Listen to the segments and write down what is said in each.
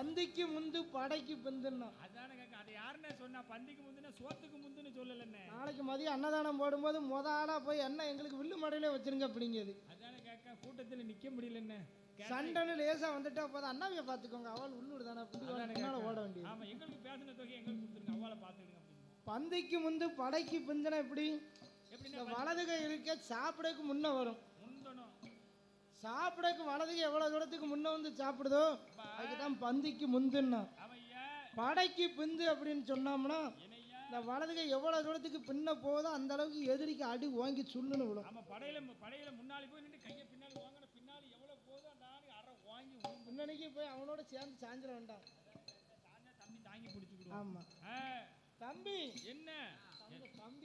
பந்திக்கு முந்து படைக்கு பிந்துன்னா. அதானே கேட்க. அது யாருன்னு சொன்னா? பந்திக்கு முந்துன்னா சோத்துக்கு முந்துன்னு சொல்லலன்னு. நாளைக்கு மதியம் அன்னதானம் போடும்போது ஆளா போய் என்ன எங்களுக்கு வில்லு மடையிலே வச்சிருங்க அப்படிங்கிறது. அதானே கேட்க. கூட்டத்தில் நிக்க முடியலன்னு சண்டன்னு லேசா வந்துட்டா போதும், அண்ணாவிய பாத்துக்கோங்க, அவள் உள்ளூர் தானே ஓட வேண்டியது. ஆமா, எங்களுக்கு பேசின தொகை எங்களுக்கு கொடுத்துருங்க, அவளை பாத்துக்கிடுங்க அப்படின்னு. பந்திக்கு முந்து படைக்கு பிந்துனா எப்படி? எப்படின்னா வலதுகை இருக்க சாப்பிடக்கு முன்ன வரும். முந்தணும். சாப்பிடக்கு வலதுகை எவ்வளவு தூரத்துக்கு முன்ன வந்து சாப்பிடுதோ அதுக்குதான் பந்திக்கு முந்துன்னா. படைக்கு பிந்து அப்படின்னு சொன்னோம்னா இந்த வலதுகை எவ்வளவு தூரத்துக்கு பின்ன போதோ அந்த அளவுக்கு எதிரிக்கு அடி வாங்கி சுள்ளுன்னு விடும். ஆமா, படையில முன்னாடி போய் நின்று கையை பின்னாடி வாங்கின பின்னாடி எவ்வளவு போதோ அந்த அரை வாங்கி முன்னணிக்கு போய் அவனோட சேர்ந்து சாஞ்சிட வேண்டாம். தம்பி தாங்கி பிடிச்சிக்கிடும். ஆமா. தம்பி என்ன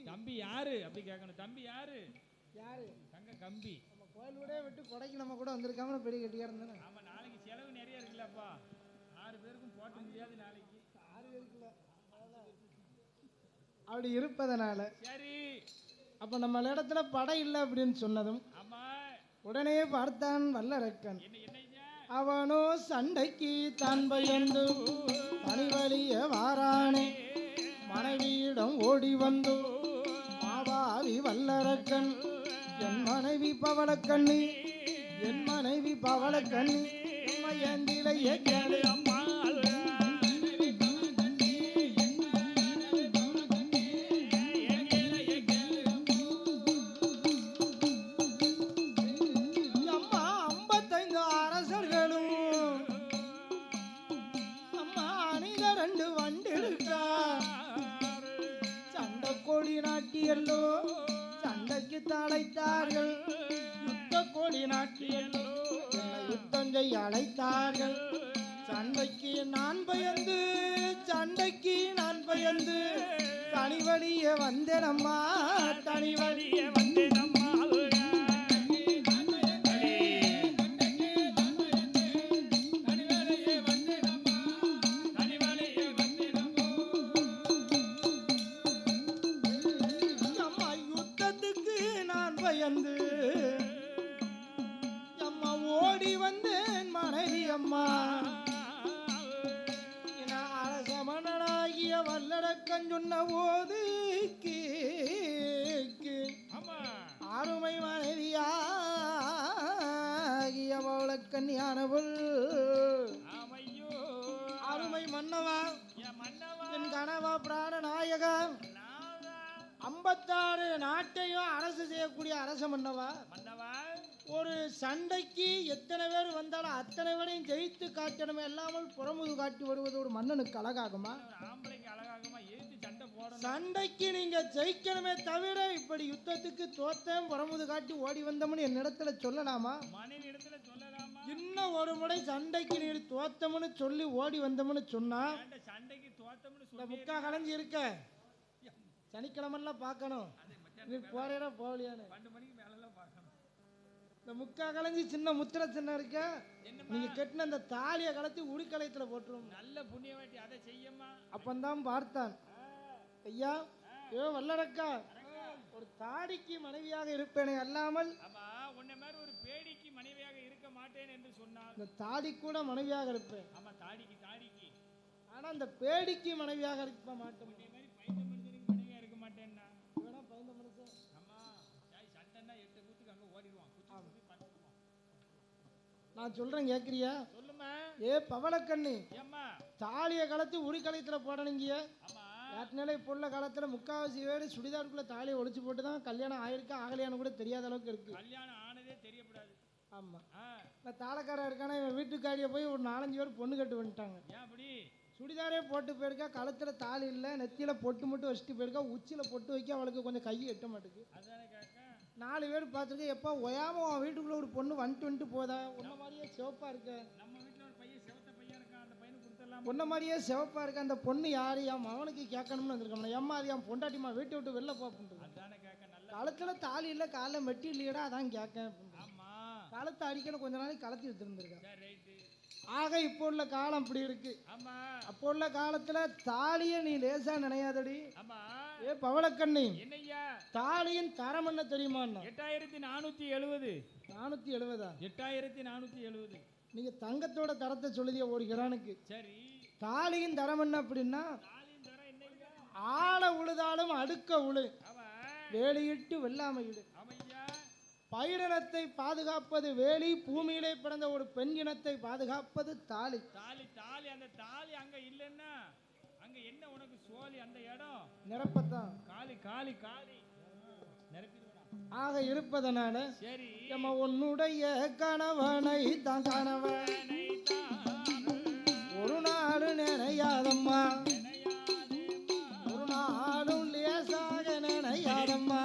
தம்பி யாரு அப்படி கேட்கணும். தம்பி யாரு? தங்க கம்பி. நம்ம கோயில் கூட விட்டு கொடைக்கு நம்ம கூட வந்திருக்காம பெரிய கட்டியா இருந்தானே. ஆமா, நாளைக்கு செலவு நிறைய இருக்குல்லப்பா. 6 பேருக்கும் போட்ட முடியாது நாளைக்கு. 6 பேருக்குல அப்படி இருப்பதனால சரி. அப்ப நம்ம இடத்துல படை இல்லை அப்படின்னு சொன்னதும் உடனே பார்த்தான் வல்லரக்கன். அவனோ சண்டைக்கு தான் பயந்து தனிவலிய வாரானே மனைவியிடம் ஓடி வந்து மாவாவி வல்லரக்கன் என் மனைவி பவளக்கண்ணி என் மனைவி பவளக்கண்ணி ஏந்திலையே கேளு அம்மா நாட்டியல்லோ சண்டைக்கு தழைத்தார்கள் யுத்த கோடி நாட்டியல்லோ யுத்தம் செய்ய அழைத்தார்கள் சண்டைக்கு நான் பயந்து தனிவழிய வந்தேனம்மா தனிவழிய வந்தேனம்மா அம்மா ஓடி வந்தேன் மனைவி அம்மா அரச மன்னனாகிய வல்லரக்கன் சொன்ன போது அருமை மனைவியாகிய பவளக்கன்னியானவள் அருமை மன்னவா என் கனவா பிராண நாயகா 56 நாட்டையும் அரசு செய்யக்கூடிய அரச மன்னவா ஒரு சண்டைக்கு எத்தனை பேர் வந்தாலும் அத்தனை பேரையும் ஜெயித்து காட்டணுமே இல்லாமல் புறமுது காட்டி வருவது ஒரு மன்னனுக்கு அழகாகுமா? சண்டைக்கு நீங்க ஜெயிக்கணுமே தவிர இப்படி யுத்தத்துக்கு தோத்தம் புறமுது காட்டி ஓடி வந்தோம்னு என்னிடத்துல சொல்லலாமா? இன்னும் ஒரு முறை சண்டைக்கு நீ தோத்தம்னு சொல்லி ஓடி வந்தோம்னு சொன்னா முக்கா கலைஞ்சி இருக்க சனிக்கிழமெல்லாம் பார்க்கணும். நீ போறேனா போகலையான்னு இந்த முக்கா கலைஞ்சி சின்ன முத்திர சின்ன இருக்க நீங்க கட்டின அந்த தாலியை கலத்தி உடுக்கலையத்துல போட்டுரும். நல்ல புண்ணியவாட்டி அதை செய்யமா. அப்பந்தான் பார்த்தான், ஐயா ஏ வல்லரக்கா ஒரு தாடிக்கு மனைவியாக இருப்பேனே அல்லாமல் உன்னை மாதிரி ஒரு பேடிக்கு மனைவியாக இருக்க மாட்டேன் என்று சொன்னால் இந்த தாடி கூட மனைவியாக இருப்பேன். ஆமா, தாடிக்கு ஆனா இந்த பேடிக்கு மனைவியாக இருக்க மாட்டேன். நான் சொல்றேன் கேக்குறியா? சொல்லுமா. ஏ பவளக்கண்ணி தாலிய கலத்து உரிக்கலையத்துல போடணுங்கிய யாத்தினால இப்போ உள்ள காலத்துல முக்காவாசி பேர் சுடிதாருக்குள்ள தாலியை ஒழிச்சு போட்டுதான் கல்யாணம் ஆயிருக்கா ஆகலையானு கூட தெரியாத அளவுக்கு இருக்கு. கல்யாணம் ஆனதே தெரியப்படாது. ஆமா, நான் தாளக்காரன் இருக்கானா இவன் வீட்டுக்காரியை போய் ஒரு 4-5 பேர் பொண்ணு கட்டு வந்துட்டாங்க. சுடிதாரே போட்டு போயிருக்கா, கழுத்துல தாலி இல்லை, நெத்தியில பொட்டு மட்டும் வச்சுட்டு போயிருக்கா, உச்சியில பொட்டு வைக்க அவளுக்கு கொஞ்சம் கையை எட்ட மாட்டுக்கு. 4 பேர் பார்த்துருக்கு எப்போ ஒயாம அவன் வீட்டுக்குள்ள ஒரு பொண்ணு வந்துட்டு போதா உன்ன மாதிரியே சிவப்பா இருக்க. நம்ம வீட்டுல ஒரு பையன் சிவத்த பையன் இருக்கான், அந்த பையனை கொடுத்துடலாம். உன்ன மாதிரியே சிவப்பா இருக்க அந்த பொண்ணு யாரு என் அவனுக்கு கேட்கணும்னு வந்திருக்கோம். எம்மா அது என் பொண்டாட்டிமா வீட்டை விட்டு வெளில போகிறது. கழுத்துல தாலி இல்லை, காலை மெட்டி இல்லையடா, அதான் கேட்க. கழுத்தை அடிக்கணும் கொஞ்ச நாளைக்கு கலத்தி எடுத்துருந்துருக்கேன். ஆக இப்போ உள்ள காலம் இப்படி இருக்கு. அப்போ உள்ள காலத்துல தாலிய நீ லேசா நினையாதடி. ஏ பவளக்கண்ணி தாலியின் தரம் என்ன தெரியுமா? 8470. 470? 8470. நீங்க தங்கத்தோட தரத்தை சொல்லுதிய ஒரு கிரானுக்கு. சரி. தாலியின் தரம் என்ன அப்படின்னா, தாலியின் தரம் என்னங்க? ஆழ உழுதாலும் அடுக்க உழு, வேலியிட்டு வெள்ளாமையிடு. பயிரினத்தை பாதுகாப்பது வேலி, பூமியிலே பிறந்த ஒரு பெண் இனத்தை பாதுகாப்பது தாலி. தாலி தாலி அந்த தாலி அங்க இல்லைன்னா அங்க என்ன உனக்கு சோலி? அந்த இடம் நிரப்பத்தான். காலி காலி காலி நிரப்பிடுவா. ஆக இருப்பதனால சரி, நம்ம உன்னுடைய கணவனை தான் கணவனை ஒரு நாள் நினையாதம்மா, ஒரு நாளும் லேசாக நினையாதம்மா.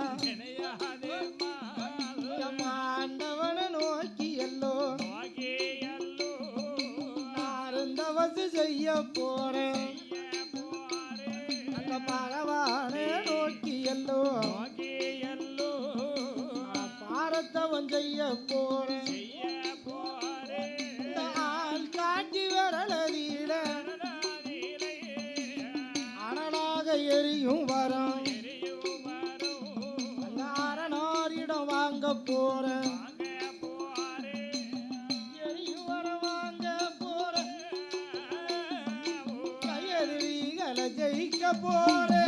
ஆண்டவனை நோக்கி எல்லோ நாருந்தவசு செய்ய போறேன், அந்த பகவானை நோக்கி எல்லோ பாரத்தவன் செய்ய போறேன். இந்த ஆள் காட்டி வரலதீட அனலாக எரியும் வரம், அந்த அரணாரிடம் வாங்க போறேன், எரியும் வரம் வாங்க போறேன், கையெறிகளை ஜெயிக்க போறேன்.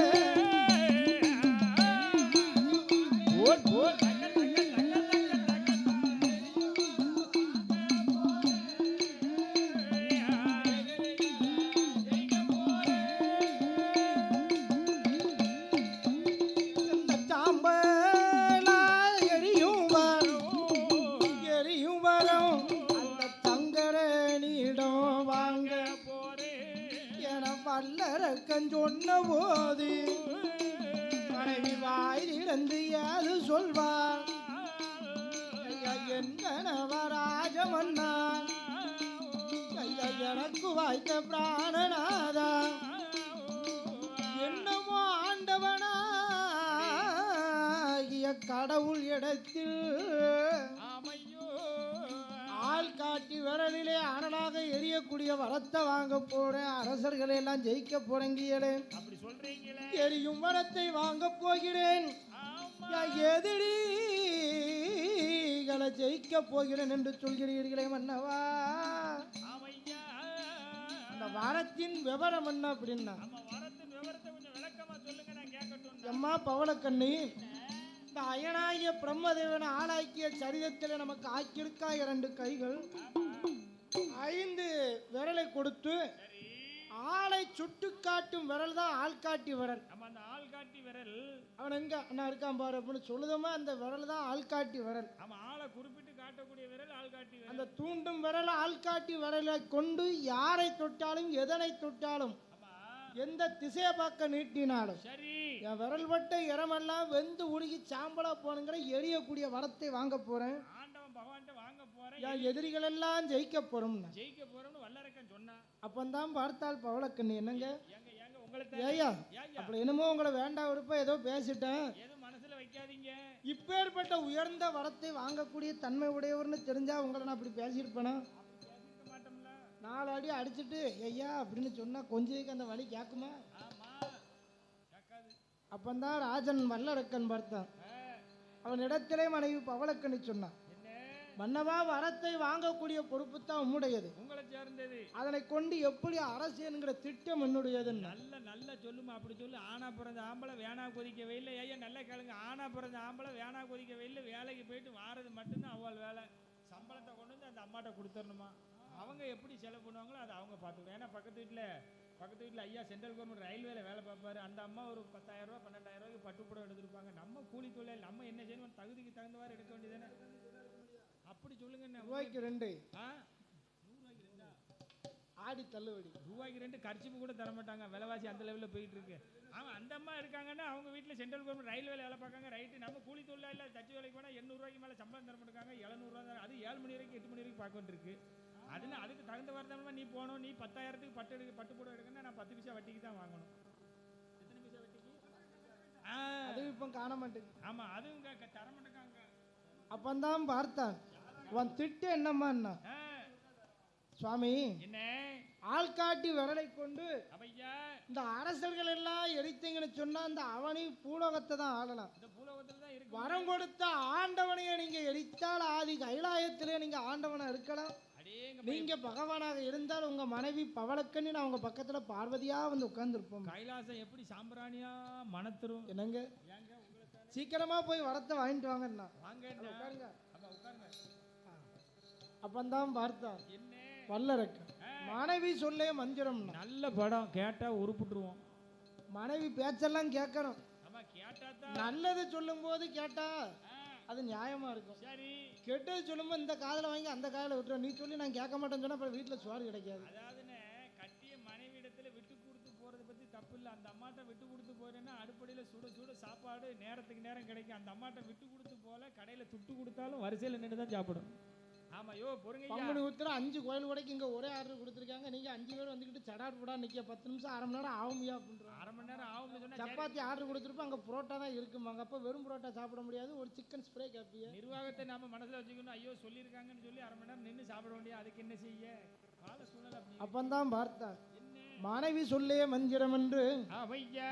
சொன்ன போது மனைவி வாய் திறந்து யாது சொல்வார், என் கணவராஜமன்னா எனக்கு வாய்த்த பிராணநாதா, என்னமோ ஆண்டவனாகிய கடவுள் இடத்தில் ஆள் காட்டி விரலிலே அனலாக எரியக்கூடிய வரத்தை வாங்க போறேன், அரசர்களை எல்லாம் ஜெயிக்க போறேங்கியலே. எரியும் வரத்தை வாங்க போகிறேன், எதிரிகளை ஜெயிக்க போகிறேன் என்று சொல்கிறீர்களே மன்னவா. அந்த வரத்தின் விவரம் என்ன அப்படின்னா, அம்மா பவளக்கண்ணி, இந்த அயனாகிய பிரம்மதேவனை ஆளாக்கிய சரிதத்தில் நமக்கு ஆக்கியிருக்கா 2 கைகள், 5 விரலை கொடுத்து ஆளை சுட்டு காட்டும் விரல் தான் ஆள்காட்டி விரல். அந்த ஆள்காட்டி விரல் அவன் எங்க அண்ணா இருக்கான் பாரு அப்படின்னு சொல்லுதமா, அந்த விரல் தான் ஆள்காட்டி விரல். ஆளை குறிப்பிட்டு காட்டக்கூடிய விரல் ஆள்காட்டி விரல். அந்த தூண்டும் விரல் ஆள்காட்டி விரலை கொண்டு யாரை தொட்டாலும் எதனை தொட்டாலும் எந்த திசையை பார்க்க நீட்டினாலும் சரி, என் விரல் பட்ட இடமெல்லாம் வெந்து உருகி சாம்பலா போனுங்கிற எரியக்கூடிய வரத்தை வாங்க போறேன், ஆண்டவன் பகவான்கிட்ட வாங்க போறேன், என் எதிரிகள் எல்லாம் ஜெயிக்க போறோம் வல்லரக்கன் சொன்னா. அப்பந்தான் பார்த்தால் பவளக்கண்ணி, என்னங்க உங்களுக்கு ஏய்யா அப்படி என்னமோ உங்களை வேண்டாம் இருப்ப ஏதோ பேசிட்டேன், ஏதோ மனசுல வைக்காதீங்க, இப்பேற்பட்ட உயர்ந்த வரத்தை வாங்கக்கூடிய தன்மை உடையவர்னு தெரிஞ்சா உங்களை நான் அப்படி பேசியிருப்பேனா? 4 அடி அடிச்சுட்டு ஐயா அப்படின்னு சொன்னா கொஞ்சத்துக்கு அந்த வழி கேட்குமா? அப்பந்தான் ராஜன் வல்லரக்கன் பார்த்தான், அவன் இடத்திலே மனைவி பவளக்கண்ணி சொன்னான், மன்னவா வரத்தை வாங்கக்கூடிய பொறுப்பு தான் உம்முடையது, உங்களை சேர்ந்தது, அதனை கொண்டு எப்படி அரசு என்கிற திட்டம் என்னுடையது. நல்ல சொல்லுமா, அப்படி சொல்லு. ஆனா பிறந்த ஆம்பளை வேணா கொதிக்க வெயில, ஐயா நல்லா கேளுங்க, ஆனா பிறந்த ஆம்பளை வேணா கொதிக்க வெயில வேலைக்கு போயிட்டு வாரது மட்டும்தான் அவள் வேலை, சம்பளத்தை கொண்டு வந்து அந்த அம்மாட்ட கொடுத்துடணுமா, அவங்க எப்படி செலவு பண்ணுவாங்களோ அதை அவங்க பார்த்துக்கணும். ஏன்னா பக்கத்து வீட்டில் ஐயா சென்ட்ரல் கவர்மெண்ட் ரயில்வேல வேலை பார்ப்பாரு, அந்த அம்மா ஒரு 10,000 ரூபா 12,000 ரூபாய்க்கு பட்டுப்புடம் எடுத்துருப்பாங்க, நம்ம கூலி தொழில் நம்ம என்ன செய்யணும், தகுதிக்கு தகுந்தவாறு எடுக்க வேண்டியதானே. அப்படி சொல்லுங்க. ரூபாய்க்கு 2 ஆடி தள்ளுபடி, ரூபாய்க்கு 2 கர்ச்சிப்பு கூட தர மாட்டாங்க, விலைவாசி அந்த லெவலில் போயிட்டு இருக்கு. அவன் அந்த அம்மா இருக்காங்கன்னா அவங்க வீட்டில் சென்ட்ரல் கவர்மெண்ட் ரயில்வேல வேலை பார்க்காங்க, ரைட்டு. நம்ம கூலி தொழிலாளி தச்சு வேலைக்கு போனால் 800 ரூபாய்க்கு மேலே சம்பளம் தர மாட்டாங்க, 700 ரூபா தான், அது 7 மணி வரைக்கும் 8 மணி வரைக்கும் பார்க்க வேண்டியிருக்கு. அதுக்கு தகுந்த வார்த்தை நீ போகணும், நீ 10,000க்கு பட்டு போட எடுக்கணும்னா நான் 10 பைசா வட்டிக்கு தான் வாங்கணும். எத்தனை பைசா வட்டிக்கு? அது இப்போ காண மாட்டேங்க. ஆமா, அதுவும் தர மாட்டேங்க. அப்பந்தான் பார்த்தான், உன் திட்டு என்னம்மா? சுவாமி, என்ன ஆள்காட்டி விரலை கொண்டு இந்த அரசர்கள் எல்லாம் எரித்தீங்கன்னு சொன்னா இந்த அவனி பூலோகத்தை தான் ஆளலாம். வரம் கொடுத்த ஆண்டவனையே நீங்க எரித்தால் ஆதி கைலாயத்திலே நீங்க ஆண்டவனை இருக்கலாம். நீங்க பகவானாக இருந்தால் உங்க மனைவி பவளக்கண்ணி நான் உங்க பக்கத்துல பார்வதியா வந்து உட்கார்ந்துருப்போம். கைலாசம் எப்படி சாம்பிராணியா மணத்துரும் என்னங்க ஏங்க உங்களுக்கு சீக்கிரமா போய் வரத்தை வாங்கிட்டு வாங்கண்ணா. வாங்க உட்காருங்க. அப்ப உட்காருங்க. அப்பந்தான் பார்த்தா என்ன வல்லரக்க மனைவி சொல்லே மந்திரம்னா நல்ல படம் கேட்டா உருப்பிட்டுருவோம். மனைவி பேச்செல்லாம் கேட்கணும். ஆமா கேட்டா தான் நல்லது சொல்லும் போது கேட்டா அது நியாயமா இருக்கும். சரி கெட்டது சொல்லும்போது இந்த காதல வாங்கி அந்த காதல விட்டுரும். நீ சொல்லி நான் கேட்க மாட்டேன்னு சொன்னா அப்புறம் வீட்டுல சோறு கிடைக்காது. அதாவதுன்னு கட்டிய மனைவி இடத்துல விட்டு கொடுத்து போறதை பத்தி தப்பு இல்லை. அந்த அம்மாட்ட விட்டு கொடுத்து போறேன்னா அடுப்படியில சுட சுட சாப்பாடு நேரத்துக்கு நேரம் கிடைக்கும். அந்த அம்மாட்ட விட்டு கொடுத்து போல கடையில துட்டு கொடுத்தாலும் வரிசையில் நின்று தான் சாப்பிடும். ஆமா யோ பொறுங்க. பங்குனி உத்திரம் 5 கோயில் கடைக்கு இங்க ஒரே ஆர்டர் கொடுத்துருக்காங்க. நீங்க 5 பேர் வந்துக்கிட்டு சடாட் புடா நிக்க 10 நிமிஷம் 1/2 மணி நேரம் ஆகுமியா அப்படின்றாங்க. 1/2 மணி நேரம் ஆகும்னு சொன்னா சப்பாத்தி ஆர்டர் கொடுத்துருப்போம். அங்க புரோட்டா தான் இருக்குமாங்க. அப்ப வெறும் புரோட்டா சாப்பிட முடியாது. ஒரு சிக்கன் ஸ்ப்ரே கேப்பிய நிர்வாகத்தை நாம மனசுல வச்சுக்கணும். ஐயோ சொல்லியிருக்காங்கன்னு சொல்லி 1/2 மணி நேரம் நின்று சாப்பிட வேண்டிய அதுக்கு என்ன செய்ய கால சூழல் அப்படி. அப்பந்தான் பார்த்தான் மனைவி சொல்லே மந்திரம் என்று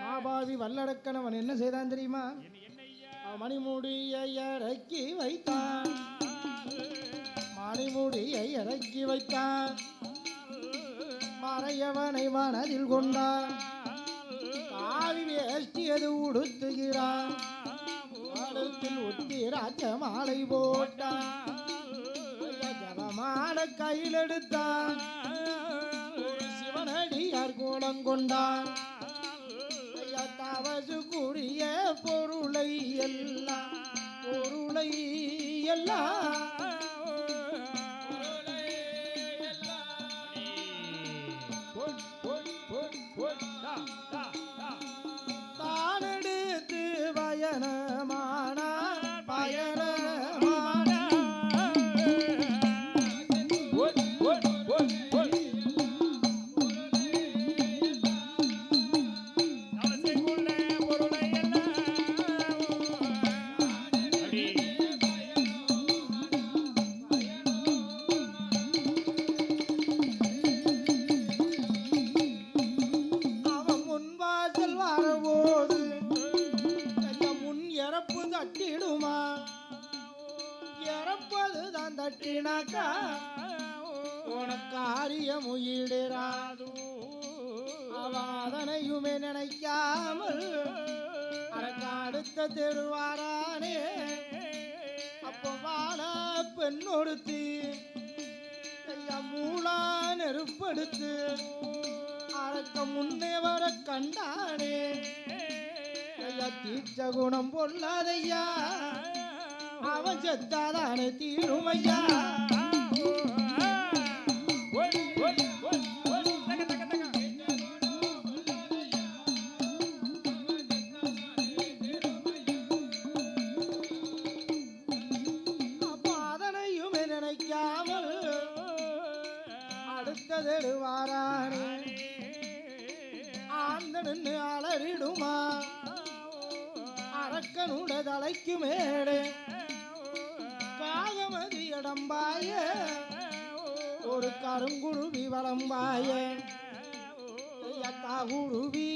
மாபாவி வல்லடக்கணவன் என்ன செய்தான் தெரியுமா? மணிமுடியை இறக்கி வைத்தான். மணிமுடியை இறக்கி வைத்தான். மறையவனை மனதில் கொண்டான். காவி வேஷ்டியது உடுத்துகிறான். கழுத்தில் உத்திராட்ச மாலை போட்டான். ஜபமாட கையில் எடுத்தான். சிவனடியார் கோலம் கொண்டான். தவசு கூறிய பொருளை எல்லாம் தானெடுத்து பயணமான தட்டிடுமா? இறப்பதுதான் தட்டினாக்கா உனக்கு காரியம் உயிராது. அவதனையுமே நினைக்காமல் அதற்கு அடுத்த தெருவாரானே. அப்போ வாழ பெண்ணொடுத்து மூளா நெருப்படுத்து அறக்க முன்னே வர கண்டானே. தீச்ச குணம் பொல்லாதையா அவன் செத்தாதானே தீருமையா. அப்ப அதனையுமே நினைக்காமல் அடுத்ததெடுவாரானே. ஆந்த நின்று அலறிடுமா அரக்கனுட தலைக்கு மேலே. காகமதி இடம்பாய ஒரு கருங்குருவி வளம்பாய. குருவி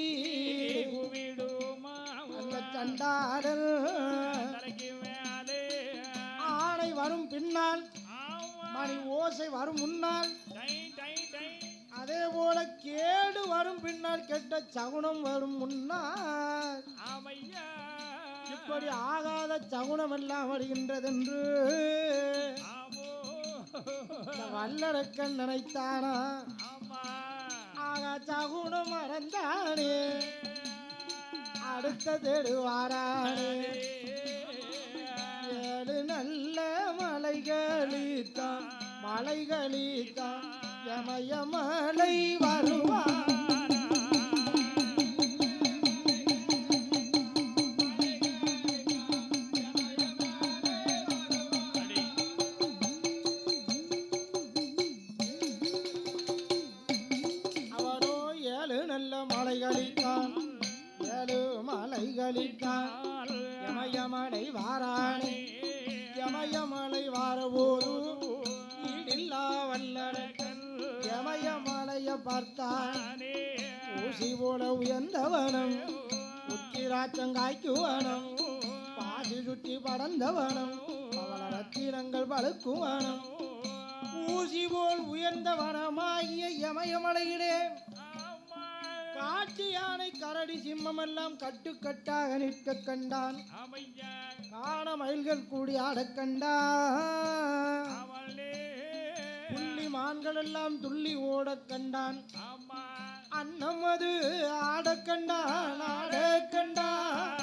அந்த சண்டாடல் ஆணை வரும் பின்னால் மணி ஓசை வரும் முன்னால். அதே போல கேடு வரும் பின்னால் கெட்ட சகுனம் வரும் முன்னால். இப்படி ஆகாத சகுனம் எல்லாம் வருகின்றதென்று வல்லரக்கன் நினைத்தானா. ஆகா சகுனம் மறந்தானே அடுத்த தேடுவாரானே. 7 நல்ல மலைகளித்தான் யமயமலை வருவான். மலைகளித்தான் யமயமலை வாரானே. யமயமலை வாரபோது ஈடில்லா வல்லரக்கன் யமயமலைய பார்த்தானே. ஊசி போல உயர்ந்தவனம் உச்சிராச்சங்காய்க்குவனம். பாசி சுற்றி படந்தவனம் பவள ரத்தினங்கள் பழுக்குவனம். ஊசி போல் உயர்ந்த வனமாகிய யமயமலையிலே காட்டு யானை கரடி சிம்மம் எல்லாம் கட்டுக்கட்டாக நிற்க கண்டான். காண மயில்கள் கூடி ஆடக் கண்டான். புள்ளி மான்கள் எல்லாம் துள்ளி ஓடக் கண்டான். அன்னம் அது ஆடக் கண்டான், ஆடக் கண்டான்.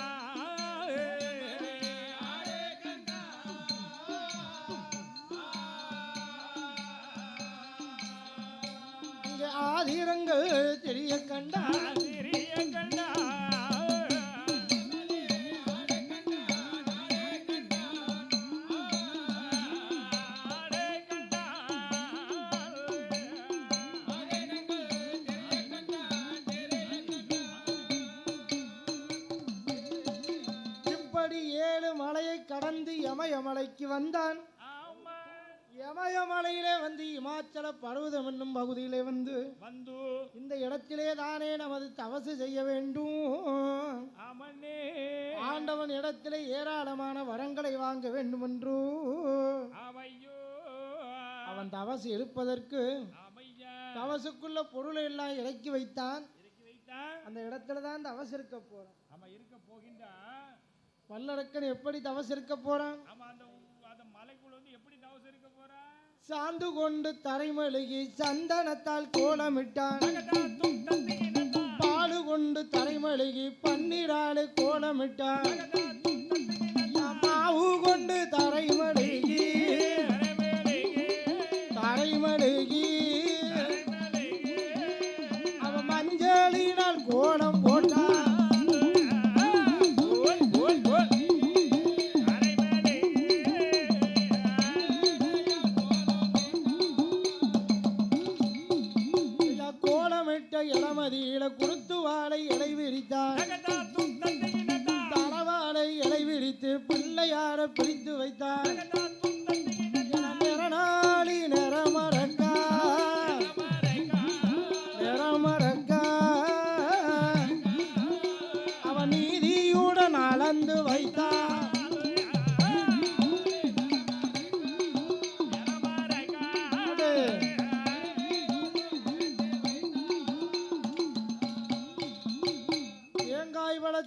இங்கே ஆதிரங்கள் தெரிய கண்டான், தெரிய கண்டான். மலையை கடந்து யமயமலைக்கு வந்தான். யமயமலையிலே வந்து இமாச்சல பர்வதம் என்னும் பகுதியிலே வந்து இந்த இடத்திலே தானே நமது தவசு செய்ய வேண்டும். ஆண்டவன் இடத்திலே ஏராளமான வரங்களை வாங்க வேண்டும் என்று அவன் தவசு எடுப்பதற்கு தவசுக்குள்ள பொருளை எல்லாம் இறக்கி வைத்தான். அந்த இடத்துல தான் தவசு இருக்க போறான். பல்லடக்கன் எப்படி தவசு இருக்க போறான்? சாந்து கொண்டு தரைமழுகி சந்தனத்தால் கோலமிட்டான். பாலு கொண்டு தரைமழுகி பன்னிராடு கோலமிட்டான். மாவு கொண்டு தரைமழுகி அவன் மஞ்சளினால் கோலம் போட்டான். இளமதியில குருத்து வாழை இலை விரித்தான். தளவாழை இலை விரித்து பிள்ளையார பிரித்து வைத்தான். நிறநாளி நிறமரக்கா நிறமரக்கா அவன் நீதியுடன் அளந்து வைத்தான்.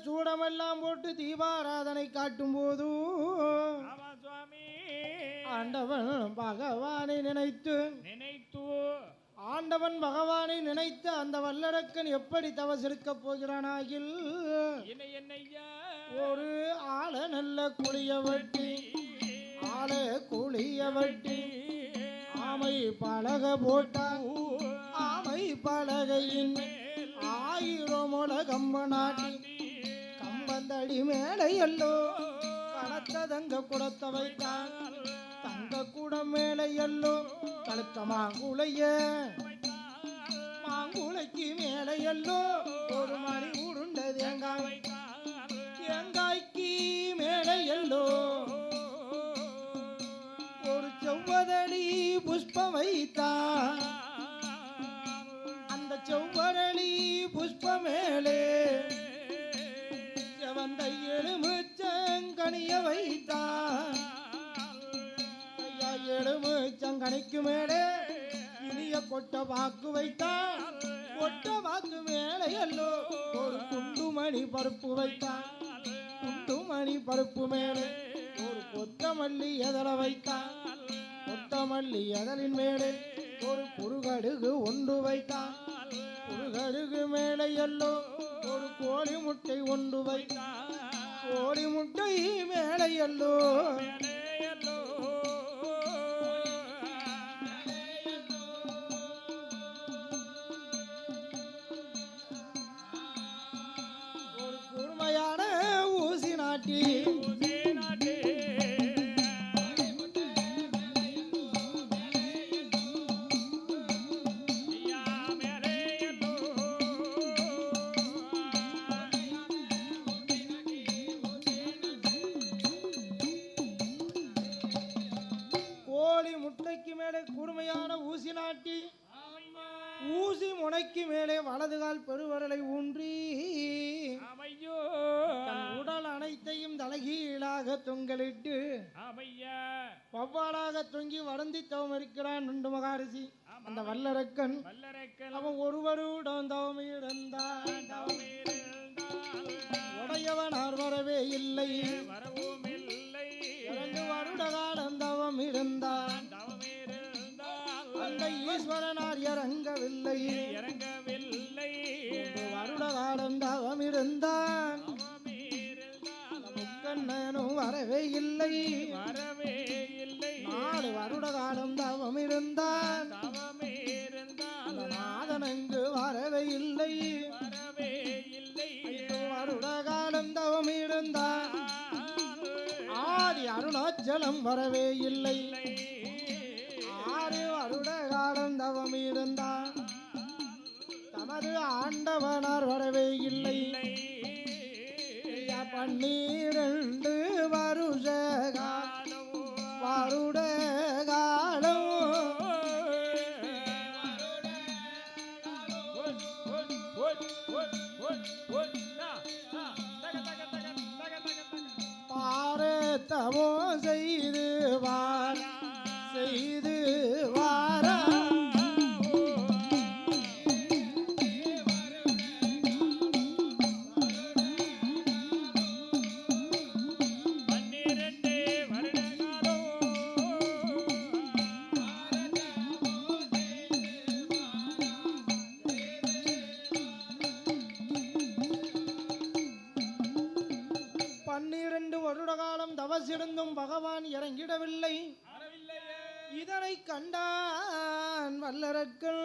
சூடமெல்லாம் போட்டு தீபாராதனை காட்டும் போது ஆண்டவன் பகவானை நினைத்து அந்த வல்லடக்கன் எப்படி தவசிருக்க போகிறானாகில் ஒரு ஆள நல்ல குளிய வட்டி ஆமை பலக போட்டான். ஆமை பலகையின் 1000 முழகம்ம நாட்டி கம்பந்தடி மேலே எல்லோ கலத்த தங்க குடத்த வைத்தான். தங்க குடம் மேலே எல்லோ கலத்த மாங்குளைக்கு மேலே எல்லோ ஒரு மணி உருண்ட தேங்காய்க்கு மேலே எல்லோ ஒரு செவ்வதடி புஷ்பம் வைத்தான். அந்த செவ்வரளி புஷ்பமேலே செவந்த எலுமிச்சங்கனிய வைத்தான். எலுமிச்சங்கனிக்கு மேலே இனிய கொட்ட வாக்கு வைத்தான். கொட்ட வாக்கு மேலே எல்லோ ஒரு குண்டுமணி பருப்பு வைத்தான். குண்டுமணி பருப்பு மேலே ஒரு கொத்தமல்லி எதல வைத்தான். கொத்தமல்லி எதலின் மேலே ஒரு குறுகடுகு ஒன்று வைத்தான். குறுகடுகு மேலே எல்லோ ஒரு கோழி முட்டை ஒன்று வைத்தான். கோழி முட்டை மேலே எல்லோ ஒரு கூர்மையான ஊசி நாட்டி முட்டைக்கு மேலே கூர்மையான ஊசி நாட்டி ஊசி முனைக்கு மேலே வலதுகால் பெருவரலை ஊன்றி உடல் அனைத்தையும் தலைகீழா வவ்வாலாக தொங்கலிட்டு ஆமையா வவ்வாலாக தொங்கி வடந்தி தவம் இருக்கிறான் நுண்டு மகாரிஷி. அந்த வல்லரக்கன் வல்லரைக்கல் அவன் ஒருவருடன் தவம் இருந்தான். தவமிருந்தால் உடையவனார் வரவே இல்லை. வரவும் இல்லை 2 வருட காலம் தவம் இருந்தான். தவமிருந்தால் அந்த ஈஸ்வரனார் இறங்கவில்லை. இறங்கவில்லை 3 வருட காலம் தவம் இருந்தான். தவமிருந்தால் முக்கண்ணனும் வரவே இல்லை. வரவே இல்லை 4 வருட காலம் தவம் இருந்தான். தவமிருந்தால் அந்த நாதன் அங்கு வரவே இல்லை. வரவே இல்லை 5 வருட காலம் தவம் இருந்தான். ஆதி அருணாச்சலம் வரவே இல்லை. 6 வருட காலம் தவம் இருந்தான். தமது ஆண்டவனார் வரவே இல்லை. 12 வருஷ வருட காலம் பாரத்தவோ செய்து வார செய்து வாரா. வருட காலம் தவசிருந்தும் பகவான் இறங்கிடவில்லை. இதனை கண்டான் வல்லரக்கன்.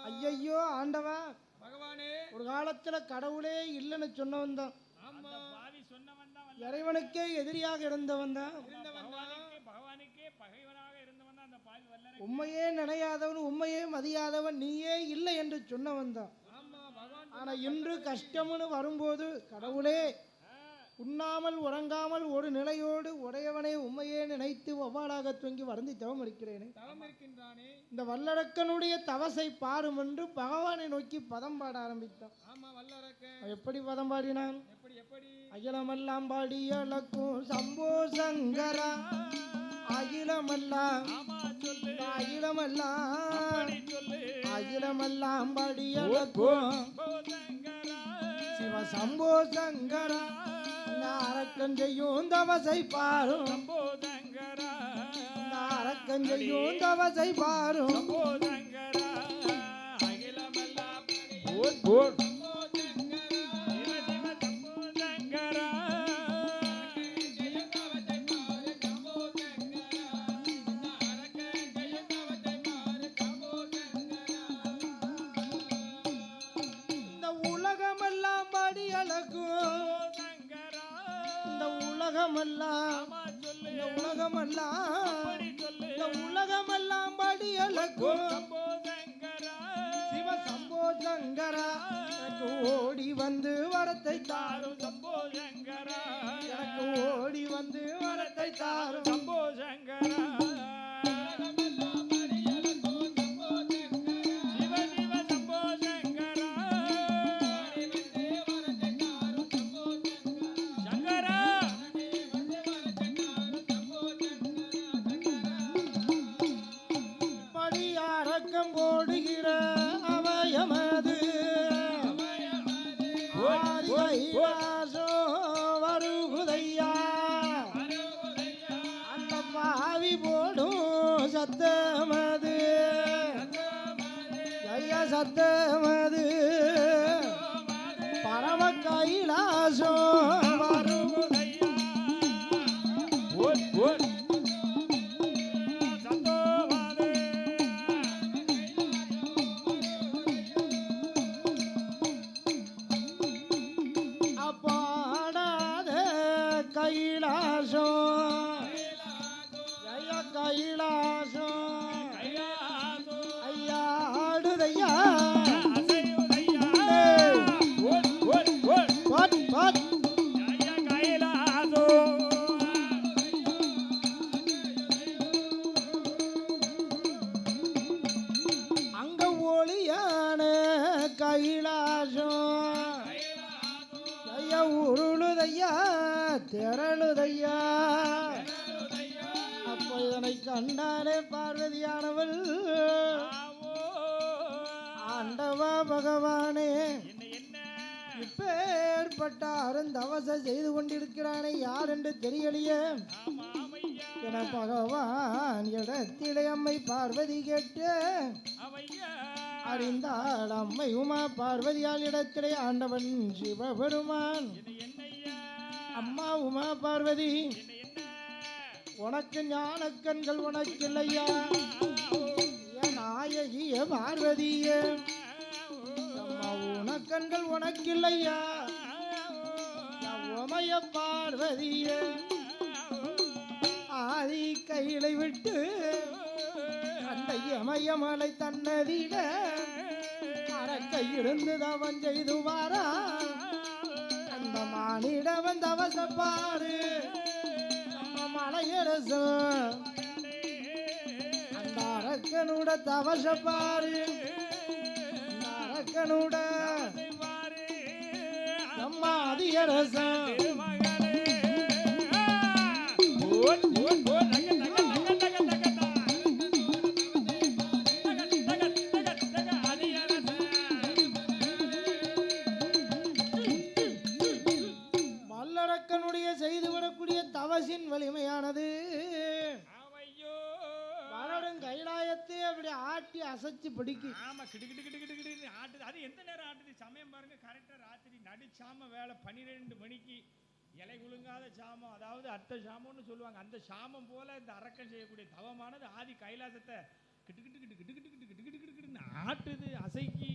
ஐயையோ ஆண்டவா பகவானே ஒரு காலத்துல கடவுளே இல்லைன்னு சொன்னவன் தான். பாவி சொன்னவன் தான் இறைவனுக்கே எதிரியாக இருந்தவன் தான். பகவானுக்கே பகைவனாக இருந்தவன் தான் அந்த பாவி வல்லரை. உண்மையே நினையாதவன் உண்மையே மதியாதவன் நீயே இல்லை என்று சொன்னவன் தான். ஆனா இன்று கஷ்டம்னு வரும்போது கடவுளே உண்ணாமல் உறங்காமல் ஒரு நிலையோடு உடையவனை உண்மையே நினைத்து ஒவ்வாளாக தொங்கி வருந்தி தவம் இருக்கிறேனே. இந்த வல்லரக்கனுடைய தவசை பாரும் என்று பகவானை நோக்கி பதம் பாட ஆரம்பித்தான். எப்படி பதம் பாடினான்? அகிலமெல்லாம் பாடி அழக்கும் சம்போ சங்கரா. அகிலமெல்லாம் அகிலமெல்லாம் அகிலமெல்லாம் பாடி அழக்கும் சிவ சம்போ சங்கரா. அரக்கன் செய்யும் தவசை பாரும் அரக்கன் செய்யும் தவசை பாரும். இந்த உலகமெல்லாம் பாடி அழகும் இந்த உலகமெல்லாம் இந்த உலகமெல்லாம் இந்த உலகமெல்லாம் பாடி அழகும் சிவ சம்போ சங்கரா. எனக்கு ஓடி வந்து வரத்தை தாரும் சம்போ சங்கரா. எனக்கு ஓடி வந்து வரத்தை தாரும் சம்போ சங்கரா. போடுகிற அவயமது வருகுதையா. அந்த பாவி போடும் சத்தமது ஜய சத்தமது பரம கைலாசம் வருகுதையா. கைலாசம் ஜய கைலாசம் ஐயா ஆடுதையா. அங்க ஒளியான கைலாசம் ஐயா உருளுதையா. திரளுதையா திரளுதையா. அப்போ இதனை கண்டாலே பார்வதியானவள் ஆண்டவா பகவானே இப்பேற்பட்ட அருந்தவச செய்து கொண்டிருக்கிறானே யார் என்று தெரியலையே என பகவான் இடத்திலே அம்மை பார்வதி கேட்டு அறிந்தாள். அம்மை உமா பார்வதியால் இடத்திலே ஆண்டவன் சிவபெருமான் அம்மா உமா பார்வதி உனக்கு ஞானக்கண்கள் உனக்கில்லையா நாயகிய பார்வதியே அம்மா உனக்கண்கள் உனக்கில்லையா உமைய பார்வதியே ஆதி கையிலை விட்டு அந்த இமயமலை தன்னதிட அரக்கை இருந்து தவன் செய்து வாரா அந்த மானிடவன் தவசப்பாரு நம்ம மலையரசு அந்த அரக்கனோட தவசப்பாரு அரக்கனோட நம்ம அதிகரசன் வல்லரக்கனுடைய செய்து வரக்கூடிய தவசின் வலிமையானது வளரும் கைலாயத்தை அப்படி ஆட்டி அசைச்சு பிடிக்கு. ஆமா கிடு கிடு கிடு கிடு கிடு ஆட்டுது. அது எந்த நேரம் ஆட்டுது? சமயம் பாருங்க, கரெக்டா ராத்திரி நடுச்சாம வேலை 12 மணிக்கு இலை குலுங்காத சாமம், அதாவது அர்த்த சாமம்னு சொல்லுவாங்க. அந்த சாமம் போல இந்த அரக்கன் செய்யக்கூடிய தவமானது ஆதி கைலாசத்தை கிட்டு கிட்டு கிட்டு கிட்டு கிட்டு கிட்டு கிட்டு கிட்டு கிட்டுன்னு ஆட்டுது அசைக்கி.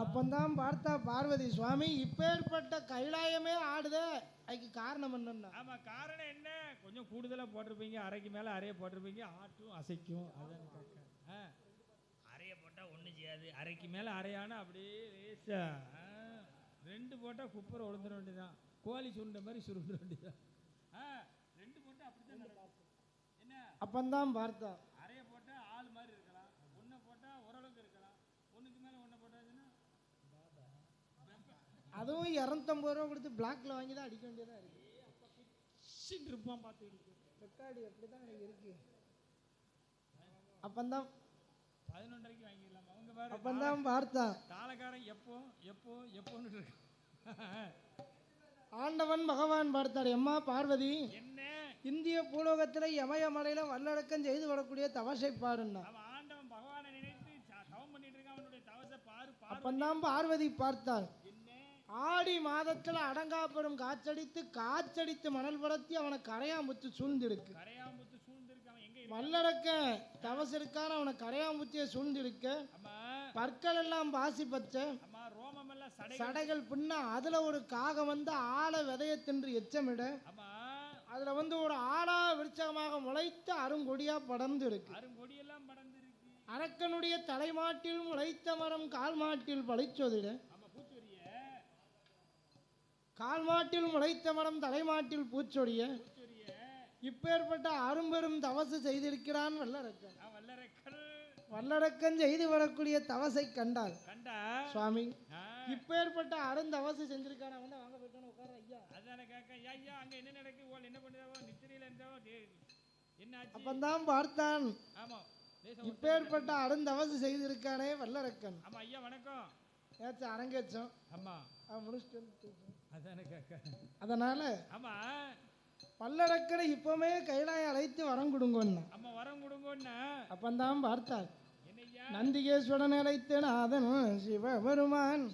அப்பந்தான் பார்த்தா பார்வதி சுவாமி இப்பேற்பட்ட கைலாயமே ஆடுதே, அதுக்கு காரணம் என்னன்னா? ஆமா காரணம் என்ன? கொஞ்சம் கூடுதலா போட்டிருப்பீங்க, அரைக்கு மேல அரைய போட்டிருப்பீங்க, ஆட்டும் அசைக்கும். அதான் அரைய போட்டா ஒண்ணு செய்யாது, அரைக்கு மேல அரையானா அப்படியே லேசா 2 போட்டா குப்பரை உழுந்துட வேண்டியதான், கோழி சுருண்ட மாதிரி சுருண்ட வேண்டியதான். 2 போட்டா அப்படித்தான் நடக்கும். என்ன அப்பந்தான் பார்த்தா அரைய போட்டா ஆள் மாதிரி இருக்கலாம், 1 போட்டா ஓரளவுக்கு இருக்கலாம், 1க்கு மேல 1 போட்டாச்சுன்னா அதுவும் 250 ரூபா கொடுத்து பிளாக்ல வாங்கி தான் அடிக்க வேண்டியதா இருக்கு. இருப்பான் பார்த்து இருக்கு ரெக்கார்டு எப்படிதான் இருக்கு. அப்பந்தான் 11:30க்கு வாங்கிடலாம். அவங்க பாரு அப்பந்தான் பார்த்தா தாளக்காரன் எப்போ எப்போ எப்போன்னு இருக்கு. ஆண்டவன் பகவான் பார்த்தார். எம்மா பார்வதி என்ன இந்திய பூலோகத்துல யமயமலையில வல்லடக்கம் செய்து வரக்கூடிய தவசை பாருன்னா. அவன் ஆண்டவன் பகவானை நினைத்து தவம் பண்ணிட்டு இருக்கான், அவனுடைய தவசை பாரு. அப்பந்தான் பார்வதி பார்த்தாள். ஆடி மாதத்துல அடங்காப்பெரும் காற்றடித்து மணல் படத்தி அவனை கரையாம்புத்து சூழ்ந்திருக்கு. கரையாம்புத்து சூழ்ந்திருக்கு. அவன் எங்க வல்லடக்க தவசு இருக்கான அவனை கரையாம்புத்திய சூழ்ந்திருக்க. பற்கள் எல்லாம் பாசி பச்சை, ரோமம் எல்லாம் சடைகள் பின்ன அதுல ஒரு காகம் வந்து ஆழ விதைய தின்று எச்சமிட அதுல வந்து ஒரு ஆடா விருட்சகமாக முளைத்து அருங்கொடியா படர்ந்து இருக்கு. அருங்கொடியெல்லாம் படர்ந்து இருக்கு. அரக்கனுடைய தலைமாட்டில் முளைத்த மரம் கால்மாட்டில் பழிச்சோதிட, கால்மாட்டில் முளைத்த மரம் தலைமாட்டில் பூச்சொடிய இப்பேற்பட்ட அரும்பெரும் தவசு செய்திருக்கிறான் வல்லரக்கன். வல்லரக்கன் செய்து வரக்கூடிய தவசை கண்டாள். சுவாமி இப்பேற்பட்ட அருந்தவசு செஞ்சிருக்கான வந்து வாங்க போயிட்டான உட்கார ஐயா. அதான கேட்க ஐயா அங்க என்ன நடக்கு, ஓ என்ன பண்ணுறாவோ நித்திரையில இருந்தாவோ என்ன ஆச்சு? அப்பந்தான் பார்த்தான். ஆமா இப்பேற்பட்ட அருந்தவசு செய்திருக்கானே வல்லரக்கன். ஆமா ஐயா வணக்கம். ஏச்சு அரங்கேச்சோம். ஆமா முடிச்சுட்டு அதான கேட்க. அதனால ஆமா வல்லரக்கனை இப்பவுமே கைலாயம் அழைத்து வரம் கொடுங்கன்னு. ஆமா வரம் கொடுங்கன்னு. அப்பந்தான் பார்த்தார். நந்திகேஸ்வரன் அழைத்து நாதன் சிவபெருமான்.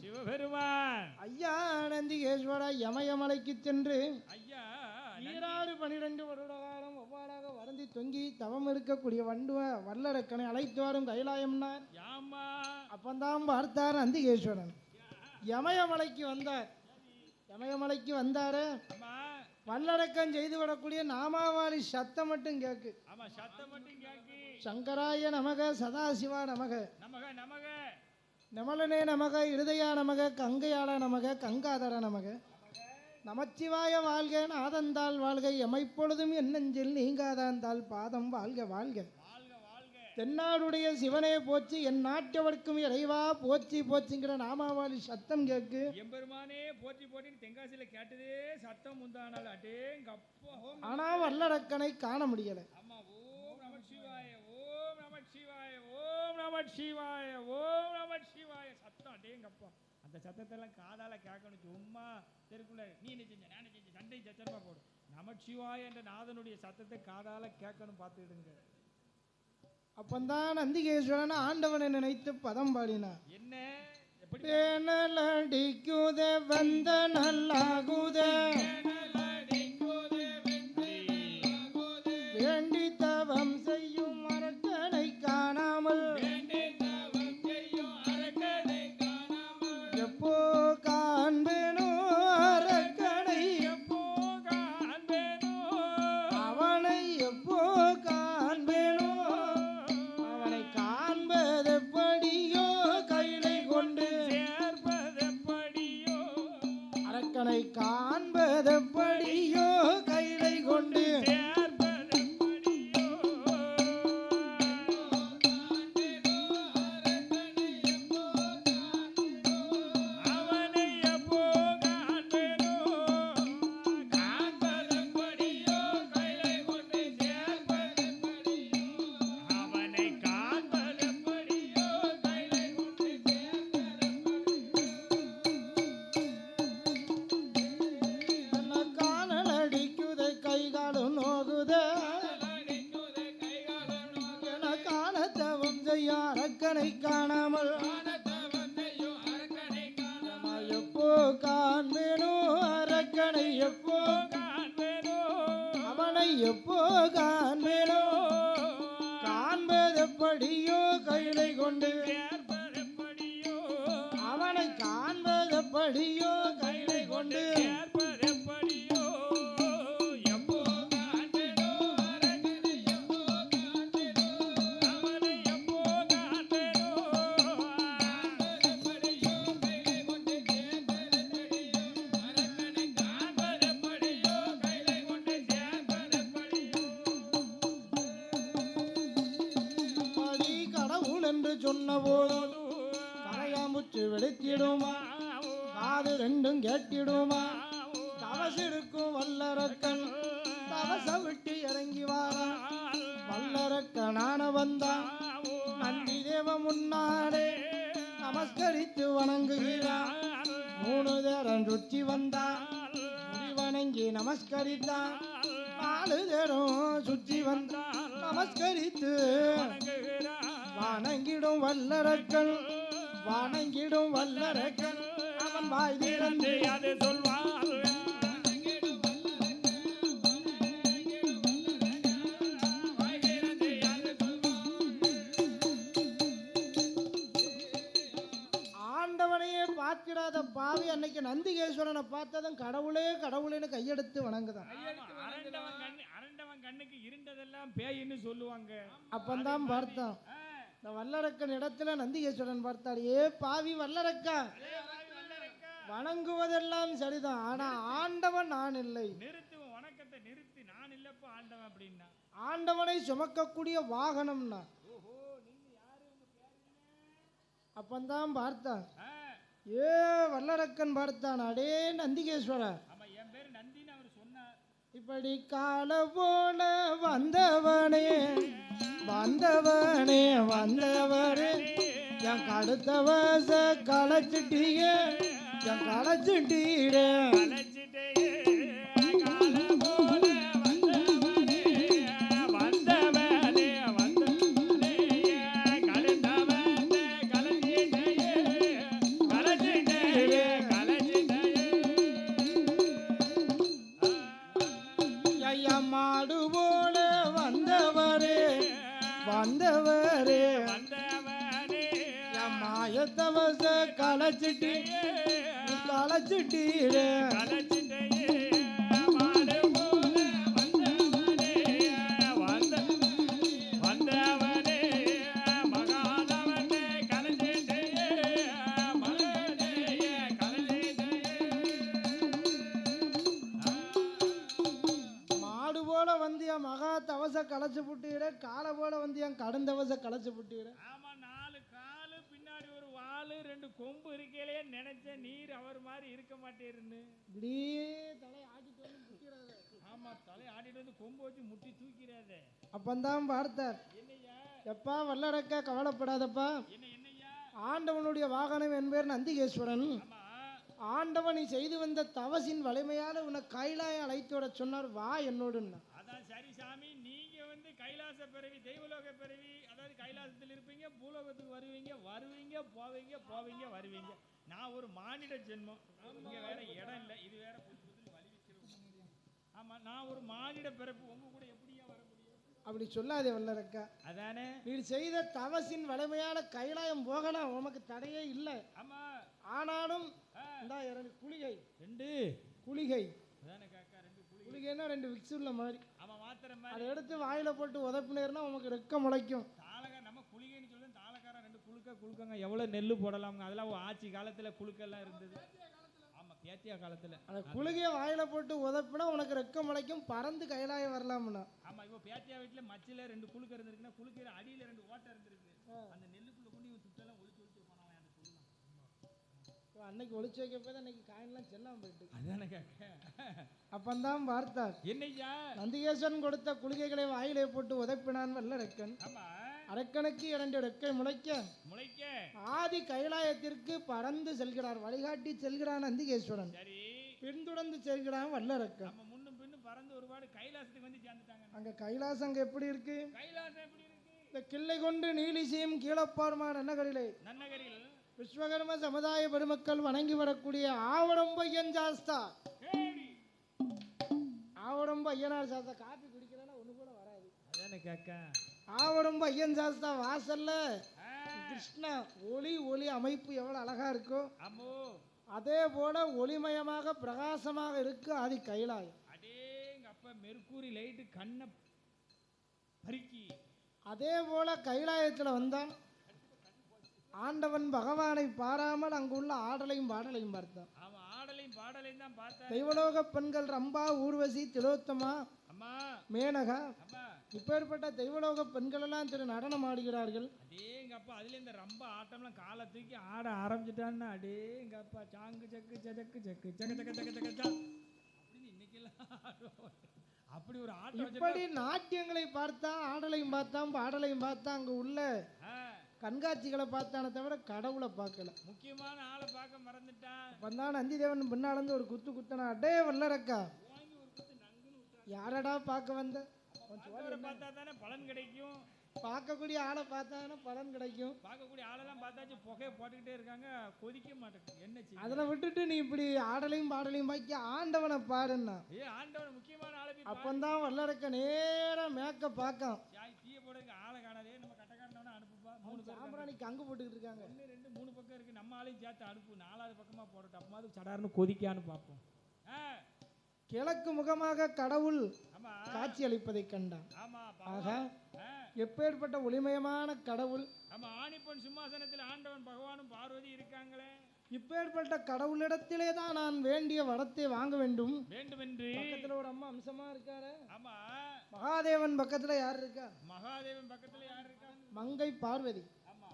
ஐயா நந்திகேஸ்வர யமயமலைக்கு சென்று ஐயா 12 வருட காலம் ஒவ்வாறாக வருந்தி தொங்கி தவம் இருக்கக்கூடிய வல்லரக்கனை அழைத்து வரும் கைலாயம்னார். அப்பந்தான் பார்த்தார் நந்திகேஸ்வரன். யமயமலைக்கு வந்தார். யமயமலைக்கு வந்தாரு. வல்லடக்கம் செய்து வரக்கூடிய நாமாவாளி சத்தம் மட்டும் கேக்கு. சங்கராய நமக, சதாசிவா நமக, நமலனே நமக, இருதயா நமக, கங்கையாள நமக, கங்காதர நமக, நமச்சிவாய வாழ்க, நாதந்தாள் வாழ்க, எமைப்பொழுதும் என் நெஞ்சில் நீங்காதாந்தாள் பாதம் வாழ்க வாழ்க. தென்னாடுடைய சிவனே போச்சு, என் நாட்டவர்க்கும் இறைவா போச்சு போச்சுங்கிற நாமாவாளி சத்தம் கேக்கு. எம்பெருமானே போற்றி போட்டின்னு தென்காசியில கேட்டதே சத்தம் முந்தானால் அடேங்கப்பா. ஆனா வல்லரக்கனை காண முடியல. ஆமா. ஓம் நம சிவாய, ஓம் நம சிவாய, ஓம் நம சிவாய, ஓம் நம சிவாய சத்தம் அடேங்கப்பா. அந்த சத்தத்தெல்லாம் காதால கேட்கணும். சும்மா தெருக்குள்ள நீ என்ன செஞ்ச நான் செஞ்ச சண்டை சச்சரமா போடும். நமச்சிவாய என்ற நாதனுடைய சத்தத்தை காதால கேட்கணும். பார்த்துக்கிடுங்க. அப்பந்தான் நந்திகேஸ்வரன் ஆண்டவனை நினைத்து பதம் பாடினார். என்ன எப்படி பேனலடிக்குதே வந்த நல்லாகுதே வேண்டி தவம் செய்யும் அரக்கனை காணாமல் எப்போ காண்பேனோ அரக்கனை எப்போ காண்பேனோ அவனை எப்போ காண்பேனோ அவனை காண்பதெப்படியோ கையிலை கொண்டு சேர்ப்பதெப்படியோ அரக்கனை காண்பதெப்படியோ கையிலை கொண்டு அரக்கனை காணாமல் எப்போ காண்பேனோ அரக்கனை எப்போ காண்பேனோ அவனை எப்போ காண்பேனோ காண்பதெப்படியோ கையிலை கொண்டு சேர்ப்பதெப்படியோ அவனை காண்பதெப்படியோ கையிலை கொண்டு சேர்ப்பதெப்படியோ எப்போ காண்பேனோ அரக்கனை எப்போ காண்பேனோ அவனை எப்போ காண்பேனோ காண்பதெப்படியோ கையிலை கொண்டு சேர்ப்பதெப்படியோ அரக்கனை காண்பதெப்படியோ கையிலை கொண்டு சேர்ப்பதெப்படியோ மதி கடவுள் என்று சொன்ன போதும் கரையாமுற்று வெடித்திடுமா காது ரெண்டும் கேட்டிடுமா தவசிருக்கும் வல்லரக்கன் தவச விட்டு இறங்கி வாரா வல்லரக்கனான வந்தான் நந்தி தேவ முன்னாலே நமஸ்கரித்து வணங்குகிறான் 3 தேரம் சுற்றி வந்தான் முடி வணங்கி நமஸ்கரித்தான் 4 தேரம் சுற்றி வந்தான் நமஸ்கரித்து வணங்கிடும் வல்லரக்கன் வணங்கிடும் வல்லரக்கன் அவன் வாய் திறந்து அது சொல்வார் ஆண்டவனையே பார்த்திடாத பாவி அன்னைக்கு நந்திகேஸ்வரனை பார்த்ததும் கடவுளே கடவுளேன்னு கையெடுத்து வணங்குதான். அரண்டவன் கண்ணுக்கு இருண்டதெல்லாம் பேயின்னு சொல்லுவாங்க. அப்பந்தான் பார்த்தான் இந்த வல்லரக்கன் இடத்துல நந்திகேஸ்வரன் பார்த்தார். ஏ பாவி வல்லரக்கா, வணங்குவதெல்லாம் சரிதான், ஆனா ஆண்டவன் நான் இல்லை. நிறுத்துவன் வணக்கத்தை நிறுத்தி நான் இல்லப்பா ஆண்டவன் அப்படின்னா. ஆண்டவனை சுமக்கக்கூடிய வாகனம்னா. அப்பந்தான் பார்த்தான். ஏ வல்லரக்கன் பார்த்தான். அடே நந்திகேஸ்வர, ஆமா என் பேரு நந்தின்னு அவர் சொன்னார். இப்படி கால போல வந்தவனே வந்தவனே வந்தவரே என் கடுத்தவச களைச்சிட்டீங்க என் களைச்சிட்டீரே மாடு போல வந்தவரே வந்தவரே என் மாயத்தவச களைச்சிட்டு களைச்சிட்டீரே மகா தவ தவசை களைச்சு புட்டுகிற காலை போல வந்து என் கடுந்தவசை களைச்சு புட்டுகிற. ஆமா 4 காலு பின்னாடி ஒரு வாலு 2 கொம்பு இருக்கையிலே நினைச்ச நீர் அவர் மாதிரி இருக்க மாட்டேருன்னு. இப்படியே தலை ஆட்டிட்டு வந்து முட்டிடாத. ஆமா தலை ஆட்டிட்டு வந்து கொம்பு வச்சு முட்டி தூக்கிறாதே. அப்பந்தான் பார்த்தார். என்னையா எப்பா வல்லரக்கா கவலைப்படாதப்பா, என்னையா ஆண்டவனுடைய வாகனம் என்பேர் நந்திகேஸ்வரன். ஆமா ஆண்டவன் நீ செய்து வந்த தவசின் வலிமையால உன்னை கைலாய அழைத்து விட சொன்னார், வா என்னோடுன்னா. அதான் சரி சாமி, நீங்க வந்து கைலாச பிறவி தெய்வலோக பிறவி, அதாவது கைலாசத்தில் இருப்பீங்க, பூலோகத்துக்கு வருவீங்க போவீங்க வருவீங்க. நான் ஒரு மானிட ஜென்மம், இங்க வேற இடம் இல்லை, இது வேற வழி வைக்கிறோம். ஆமா நான் ஒரு மானிட பிறப்பு, உங்க கூட எப்படியா வர முடியும்? அப்படி சொல்லாதே வல்லரக்கா. அதானே நீ செய்த தவசின் வலிமையால கைலாயம் போகலாம், உனக்கு தடையே இல்லை. ஆமா ஆனாலும் இந்த 2 குளிகை, 2 குளிகை அதானே காக்கா, 2 குளிகைன்னா 2 விக்ஸ் உள்ள மாதிரி. ஆமா மாத்திரை மாதிரி. அதை எடுத்து வாயில போட்டு உதப்புனேர்னா உனக்கு ரெக்க முளைக்கும். தாளகா நம்ம குளிகைன்னு சொல்லுவோம், தாளக்காரன் 2 குளுக்கங்க எவ்வளவு நெல்லு போடலாம்ங்க. அதெல்லாம் ஆட்சி காலத்துல குளுக்கெல்லாம் இருந்தது. ஆமா பேத்தியா காலத்துல அந்த குளிகையை வாயில போட்டு உதப்புனா உனக்கு ரெக்க முளைக்கும், பறந்து கைலாயம் வரலாம்னா. ஆமா இப்போ பேத்தியா வீட்டுல மச்சில 2 குளுக்க இருந்திருக்குன்னா, குளுக்கையில அடியில 2 ஓட்டை இருந்திருக்கு. அந்த நெல்லுக்குள்ள கொண்டு இவன் துட்டெல்லாம் ஒளிச்சு போனான். அன்னைக்கு ஒளிச்சு வைக்க போய் அன்னைக்கு காயின்லாம் செல்லாம போயிட்டு. அதானே காக்க. அப்பந்தான் பார்த்தார். என்னையா நந்திகேஸ்வரன் கொடுத்த குளிகைகளை வாயிலே போட்டு உதப்பினான் வல்லரக்கன். ஆமா அரக்கனுக்கு 2 ரெக்கை முளைக்க ஆதி கைலாயத்திற்கு பறந்து செல்கிறார், வழிகாட்டி செல்கிறான் நந்திகேஸ்வரன். சரி பின்தொடர்ந்து செல்கிறான் வல்லரக்கன். நம்ம முன்னும் பின்னும் பறந்து ஒருபாடு கைலாசத்துக்கு வந்து சேர்ந்துட்டாங்க. அங்க கைலாசம் அங்க எப்படி இருக்கு? கைலாசம் எப்படி இருக்கு? இந்த கிள்ளை கொண்டு நீலிசையும் கீழப்பார்மா நன்னகரிலே விஸ்வகர்ம சமுதாய பெருமக்கள் வணங்கி வரக்கூடிய ஆவடம்பையன் சாஸ்தா, ஆவடம்ப ஐயனார் சாஸ்தா காப்பி குடிக்கிறேன்னா ஒண்ணு கூட வராது. அதானே காக்கா. ஆவடம்ப ஐயன் சாஸ்தா வாசல்ல கிருஷ்ணா ஒளி அமைப்பு எவ்வளவு அழகா இருக்கோ அதே போல ஒளிமயமாக பிரகாசமாக இருக்கு ஆதி கைலாயம். அடேங்க அப்ப மெர்க்குரி லைட் கண்ணை பறிக்கி. அதே போல கைலாயத்துல வந்தான் ஆண்டவன் பகவானை பாராமல் அங்குள்ள ஆடலையும் பாடலையும் பார்த்தான். அவன் ஆடலையும் பாடலையும் தான் பார்த்தான். தெய்வலோக பெண்கள் ரம்பா, ஊர்வசி, திலோத்தமா, மேனகா, இப்பேற்பட்ட தெய்வலோக பெண்கள் எல்லாம் திரு நடனம் ஆடுகிறார்கள். அடேங்கப்பா அதுல இந்த ரொம்ப ஆட்டம்லாம் காலை தூக்கி ஆட ஆரம்பிச்சுட்டான்னா அடேங்கப்பா சாங்கு சக்கு சக்கு சக்கு சக்க சக்க சக்க சக்க அப்படின்னு இன்னைக்கெல்லாம் அப்படி ஒரு ஆட்டம். இப்படி நாட்டியங்களை பார்த்தா, ஆடலையும் பார்த்தான், பாடலையும் பார்த்தா, அங்க உள்ள கண்காட்சிகளை பார்த்தானே தவிர கடவுளை பார்க்கல. முக்கியமான ஆளை பார்க்க மறந்துட்டான். வந்தான் நந்தி தேவன் பின்னாலந்து ஒரு குத்து குத்தனா, அடே வல்லரக்கா யாரடா பார்க்க வந்த? பார்த்தா தானே பலன் கிடைக்கும். பார்க்கக்கூடிய ஆளை பார்த்தாதானே பலன் கிடைக்கும். பார்க்கக்கூடிய ஆளெல்லாம் பார்த்தாச்சு புகையை போட்டுக்கிட்டே இருக்காங்க, கொதிக்க மாட்டேங்குது. என்ன செய்ய? அதில் விட்டுட்டு நீ இப்படி ஆடலையும் பாடலையும் பாக்கி ஆண்டவனை பாருன்னா. ஆண்டவன் முக்கியமான ஆளை அப்பந்தான் வல்லரக்க நேரா மேக்க பார்க்க தீய போடுங்க ஆளை காணாதே. நம்ம கட்டக்காரனவன அனுப்புப்பா. 3 சாம்பிராணிக்கு அங்கு போட்டுக்கிட்டு இருக்காங்க. 1 2 3 பக்கம் இருக்கு. நம்ம ஆளையும் சேர்த்து அனுப்பு. 4வது பக்கமா போடட்டும். அப்பமாவது சடார்னு கொதிக்கான்னு பார்ப்போம். கிழக்கு முகமாக கடவுள் காட்சி அளிப்பதை கண்டான். ஆக எப்பேற்பட்ட ஒளிமயமான கடவுள். நம்ம ஆணிப்பொன் சிம்மாசனத்தில் ஆண்டவன் பகவானும் பார்வதி இருக்காங்களே. இப்பேற்பட்ட கடவுளிடத்திலே தான் நான் வேண்டிய வரத்தை வாங்க வேண்டும் என்று பக்கத்துல ஒரு அம்மா அம்சமா இருக்காரு. ஆமா மகாதேவன் பக்கத்துல யார் இருக்கா? மகாதேவன் பக்கத்துல யார் இருக்கா? மங்கை பார்வதி. ஆமா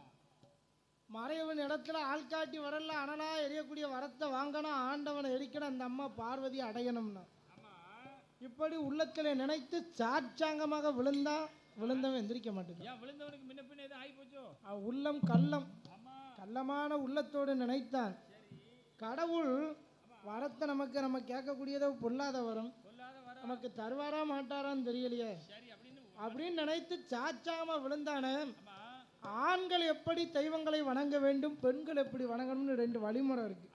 மறைவன் இடத்துல ஆள்காட்டி வரல அனலா எரியக்கூடிய வரத்தை வாங்கணும், ஆண்டவனை எரிக்கணும், அந்த அம்மா பார்வதி அடையணும்னா இப்படி உள்ளத்திலே நினைத்து சாட்சாங்கமாக விழுந்தவன் எந்திரிக்க மாட்டேன். விழுந்தவனுக்கு முன்ன பின்ன எதுவும் ஆகி போச்சோ? உள்ளம் கள்ளம், கள்ளமான உள்ளத்தோடு நினைத்தான். கடவுள் வரத்தை நமக்கு நம்ம கேட்கக்கூடியதோ பொல்லாத வரம் நமக்கு தருவாரா மாட்டாரான்னு தெரியலையே அப்படின்னு நினைத்து சாச்சாம விழுந்தானே. ஆண்கள் எப்படி தெய்வங்களை வணங்க வேண்டும், பெண்கள் எப்படி வணங்கணும்னு 2 வழிமுறை இருக்கு.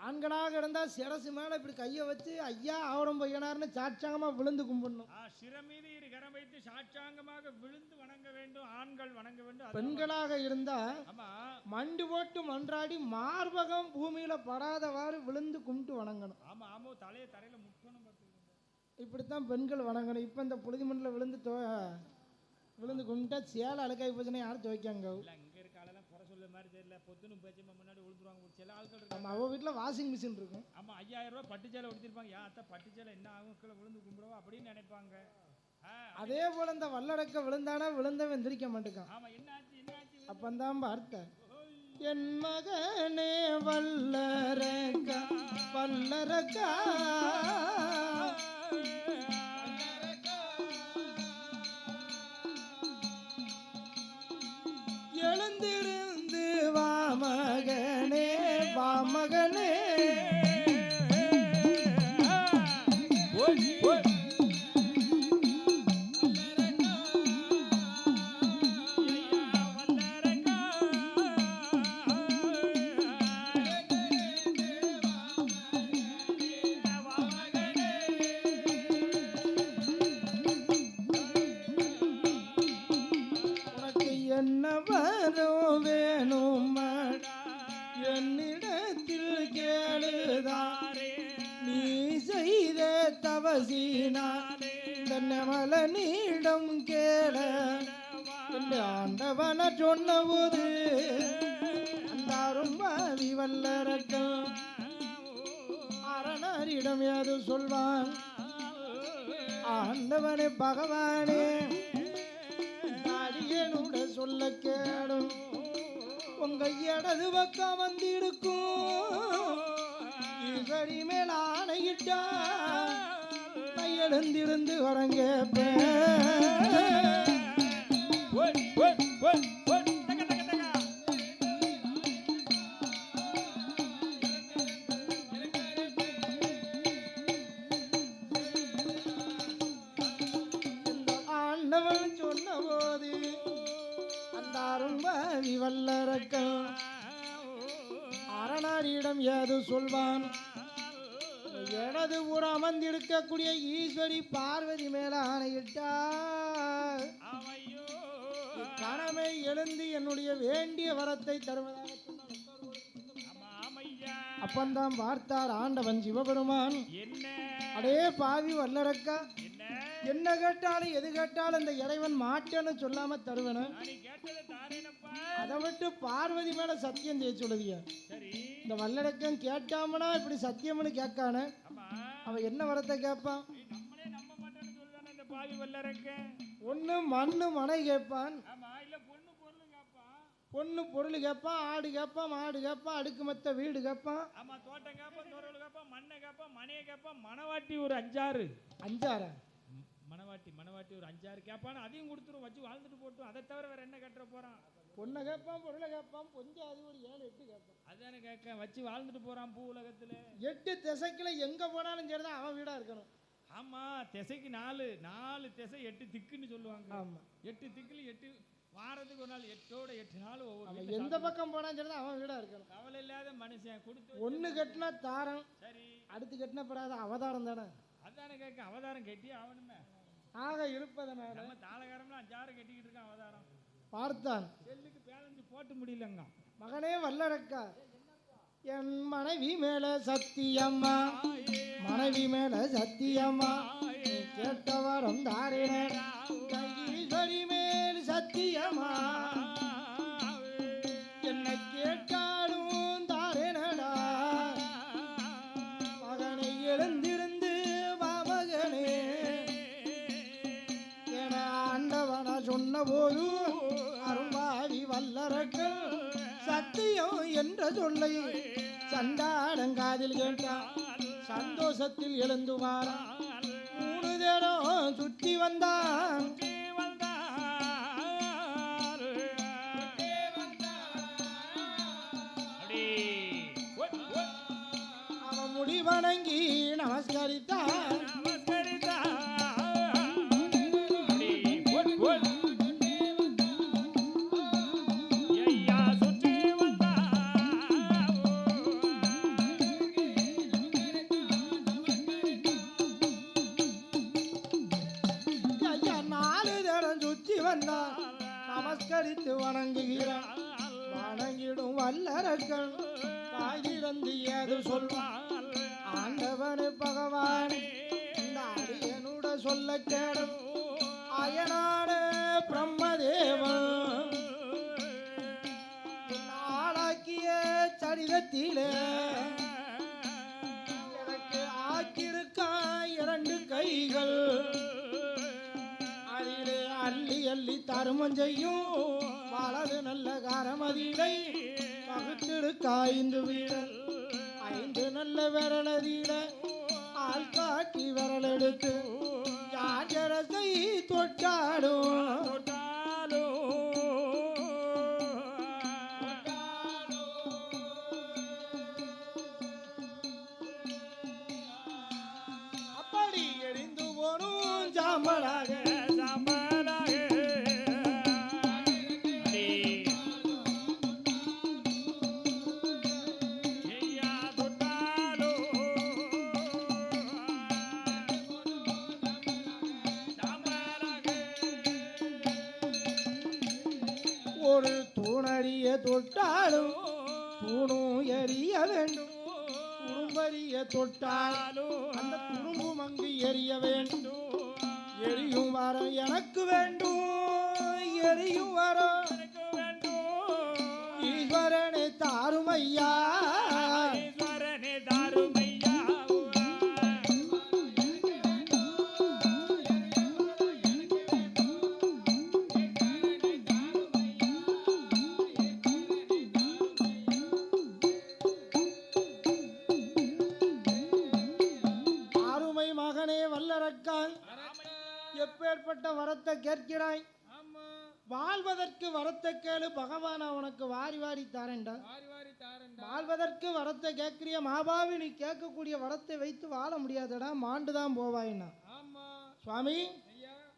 ஆண்களாக இருந்தா சிரசு மேல இப்படி கையை வச்சு ஐயா ஆவரம் பையனார்னு சாட்சாங்கமா விழுந்து கும்பிடணும். சிரம் மீது 2 கரம் வைத்து சாட்சாங்கமாக விழுந்து வணங்க வேண்டும், ஆண்கள் வணங்க வேண்டும். பெண்களாக இருந்தா மண்டி போட்டு மன்றாடி மார்பகம் பூமியில படாதவாறு விழுந்து கும்பிட்டு வணங்கணும். ஆமா ஆமா தலையை தரையில முக்கணும். இப்படித்தான் பெண்கள் வணங்கணும். இப்ப இந்த புழுதி மண்ணில் விழுந்து கும்பிட்டா சேலை அழுக்காய் போச்சுன்னா யாரும் துவைக்காங்க. இங்க இருக்க ஆளெல்லாம் குறை சொல்ல மாதிரி தெரியல. பொத்துன்னு பேச்சு முன்னாடி விழுந்துருவாங்க. சில ஆட்கள் இருக்கு அவ வீட்டுல வாஷிங் மிஷின் இருக்கும். ஆமா 5000 ரூபாய் பட்டு சேலை உடுத்திருப்பாங்க. யா அத்தை பட்டு சேலை என்ன ஆகும், கீழே விழுந்து கும்பிடுவோம் அப்படின்னு நினைப்பாங்க. அதே போல இந்த வல்லடக்க விழுந்தானா விழுந்தவன் எந்திரிக்க மாட்டேக்கான். ஆமா என்ன ஆச்சு என்ன ஆச்சு அப்பந்தான் பார்த்த என் மகனே வல்லரக்கா வல்லரக்கா எழுந்திருந்து வா மகனே வா மகனே என்ன வரும் வேணும் என்னிடத்தில் கேளுதாரே நீ செய்த தவசினாலே தன்னமல நீடம் கேள ஆண்டவன சொன்ன போது அந்தாரும் பாவி வல்லரக்கம் அரணரிடம் யாது சொல்வான் ஆண்டவனே பகவானே சொல்ல கேடும் உங்க இடது பக்கம் வந்திருக்கும் இவரி மேல் ஆணையிட்டா எழுந்திருந்து வரங்கேப்பேன் ஆண்டவன் சொன்ன போது அந்தாரும்பாவி வல்லரக்கம் அரணாரியிடம் ஏது சொல்வான் எனது ஊர் அமர்ந்திருக்கக்கூடிய ஈஸ்வரி பார்வதி மேல ஆணையிட்டார் கணமை எழுந்து என்னுடைய வேண்டிய வரத்தை தருவதாக அப்பந்தான் பார்த்தார் ஆண்டவன் சிவபெருமான் அடே பாவி வல்லரக்கா என்ன கேட்டாலும் எது கேட்டாலும் இந்த இறைவன் மாட்டேன்னு சொல்லாம தருவன அதை விட்டு பார்வதி மேல சத்தியம் செய்ய சொல்லுதிய இந்த வல்லடக்கம் கேட்டாமனா இப்படி சத்தியம்னு கேட்கான அவன் என்ன வரத்தை கேட்பான் ஒண்ணு மண்ணு மனை கேட்பான் பொண்ணு பொருள் கேட்பான் ஆடு கேட்பான் மாடு கேட்பான் அடுக்கு மத்த வீடு கேட்பான் தோட்டம் கேட்பான் தோறல் கேட்பான் மண்ணை கேட்பான் மனையை கேட்பான் மனவாட்டி ஒரு அஞ்சாறு மனவாட்டி ஒரு 5-6 கேட்பான் அதையும் கொடுத்துரும் வச்சு வாழ்ந்துட்டு போட்டும் அதை தவிர வேற என்ன கட்டுற போறான் பொண்ணை கேட்பான் பொருளை கேட்பான் கொஞ்சம் அது ஒரு 7-8 கேட்பான் அதானே கேட்க வச்சு வாழ்ந்துட்டு போறான் பூ உலகத்துல 8 திசைக்குள்ள எங்க போனாலும் சரிதான் அவன் வீடா இருக்கணும். ஆமா திசைக்கு 4 திசை 8 திக்குன்னு சொல்லுவாங்க. ஆமா 8 திக்குல 8 வாரத்துக்கு ஒரு நாள் 8 நாள் ஒவ்வொரு எந்த பக்கம் போனாலும் சரிதான் அவன் வீடா இருக்கணும். கவலை இல்லாத மனுஷன் கொடுத்து ஒண்ணு கட்டினா தாரம் சரி அடுத்து கட்டின படாத அவதாரம் தானே. அதானே கேட்க அவதாரம் கட்டி ஆகணுமே ஆக இருப்பதனால நம்ம தாளகாரம்லாம் 5-6 கட்டிக்கிட்டு இருக்கான் அவதாரம் பார்த்தான் செல்லுக்கு பேலஞ்சு போட்டு முடியலங்க. மகனே வல்லரக்கா என் மனைவி மேல சத்தியம்மா மனைவி மேல சத்தியம்மா கேட்டவரம் தாரினடா ஈஸ்வரி மேல் சத்தியம்மா என்ன கேட்டாலும் தாரினடா மகனை எழுந்திருந்து வா மகனே என ஆண்டவன சொன்ன போது அரும்பாவி வல்லரக்கள் சத்தியம் என்ற சொல்லை சண்டாடங்காதில் கேட்டான். சந்தோஷத்தில் எழுந்து வாரான் 3 தரம் சுற்றி வந்தான். அவன் முடி வணங்கி நமஸ்கரித்தான். நமஸ்கரித்து வணங்குகிறான். வணங்கிடும் வல்லரக்கள் வாயிலிருந்து ஏது சொல்வான். ஆண்டவனே பகவான் இந்த அடியனுட சொல்ல கேடும் அயனான பிரம்மதேவன் ஆளாக்கிய சரிதத்திலே எனக்கு ஆக்கியிருக்கான் 2 கைகள் கருமம் செய்யும் வலது நல்ல கரமதிலை பகுத்தெடுக்க 5 வீரல் 5 நல்ல விரலதில ஆள் காட்டி விரல் எடுத்து யாஜரத்தை தொட்டாடும் அப்படி எரிந்து போனும் சாம்பலாக ஒரு தூணறிய தொட்டாலும் தூணும் எரிய வேண்டும் துரும்பறிய தொட்டாலும் அந்த துரும்பும் அங்கு எரிய வேண்டும் எரியும் வரம் எனக்கு வேண்டும் எரியும் வரம் ஈஸ்வரனை தாருமையா எப்பேற்பட்ட வரத்தை கேட்கிறாய் வாழ்வதற்கு வரத்தை கேளு பகவான் உனக்கு வாரி வாரி தாரேன்டா வாழ்வதற்கு வரத்தை கேட்கிறிய மாபாவி நீ கேட்கக்கூடிய வரத்தை வைத்து வாழ முடியாதடா மாண்டுதான் போவாயின்னா சுவாமி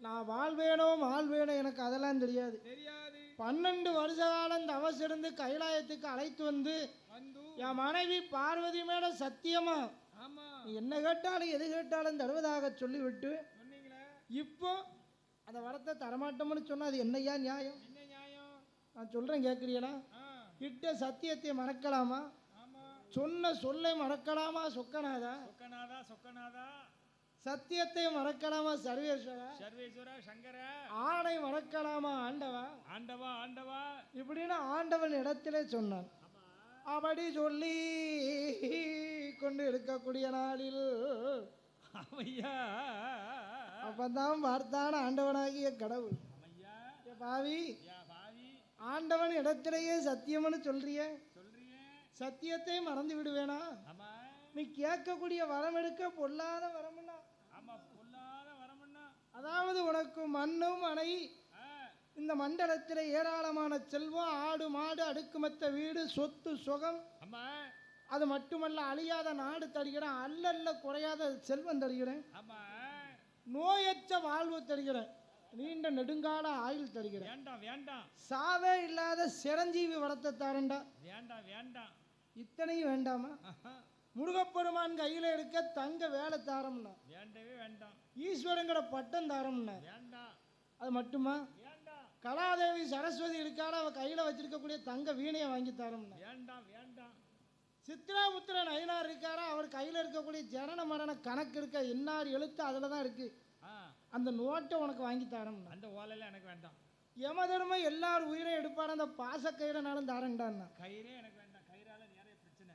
நான் வாழ்வேனோ எனக்கு அதெல்லாம் தெரியாது 12 வருஷ காலம் தவசிருந்து கைலாயத்துக்கு அழைத்து வந்து என் மனைவி பார்வதி மேல சத்தியமா என்ன கேட்டாலும் எது கேட்டாலும் தருவதாக சொல்லிவிட்டு இப்போ அந்த வரத்தை தரமாட்டோம்னு சொன்னா அது என்னையா நியாயம் நான் சொல்றேன் கேட்குறீங்களா இட்ட சத்தியத்தை மறக்கலாமா சொன்ன சொல்லை மறக்கலாமா சொக்கநாதா சத்தியத்தை மறக்கலாமா சர்வேஸ்வரா சங்கர ஆணை மறக்கலாமா ஆண்டவா இப்படின்னு ஆண்டவன் இடத்திலே சொன்னான் அப்படி சொல்லி கொண்டு இருக்கக்கூடிய நாளில் அப்பதான் பார்த்தான் ஆண்டவனாகிய கடவுள் பாவி ஆண்டவன் இடத்திலேயே சத்தியம்னு சொல்றிய சத்தியத்தை மறந்து விடுவேனா நீ கேட்கக்கூடிய வரம் எடுக்க பொல்லாத வரம்னா அதாவது உனக்கு மண்ணும் அணை இந்த மண்டலத்தில் ஏராளமான செல்வம் ஆடு மாடு அடுக்குமத்த வீடு சொத்து சுகம் அது மட்டுமல்ல அழியாத நாடு தருகிறேன் அல்ல குறையாத செல்வம் தருகிறேன் நோயற்ற வாழ்வு தருகிறேன் நீண்ட நெடுங்கால ஆயுள் தருகிறேன் வேண்டாம் சாவே இல்லாத சிரஞ்சீவி வரத்தை தாரண்டா வேண்டாம் இத்தனையும் வேண்டாமா முருகப்பெருமான் கையில இருக்க தங்க வேலை தாரம்னா வேண்டாம் ஈஸ்வரங்கிற பட்டம் தாரம்னா வேண்டாம் அது மட்டுமா கலாதேவி சரஸ்வதி இருக்காட அவ கையில வச்சிருக்கக்கூடிய தங்க வீணையை வாங்கி தாரம்னா வேண்டாம் சித்ராபுத்திர நயினார் இருக்காரா அவர் கையில் இருக்கக்கூடிய ஜனன மரண கணக்கு இருக்க இன்னார் எழுத்து அதில் தான் இருக்கு அந்த நோட்டை உனக்கு வாங்கி தரேன் அந்த ஓலையில எனக்கு வேண்டாம் யமதர்ம எல்லாரும் உயிரை எடுப்பாரு அந்த பாச கயிறனாலும் தாரண்டான்னா கயிறே எனக்கு வேண்டாம் கயிறால நிறைய பிரச்சனை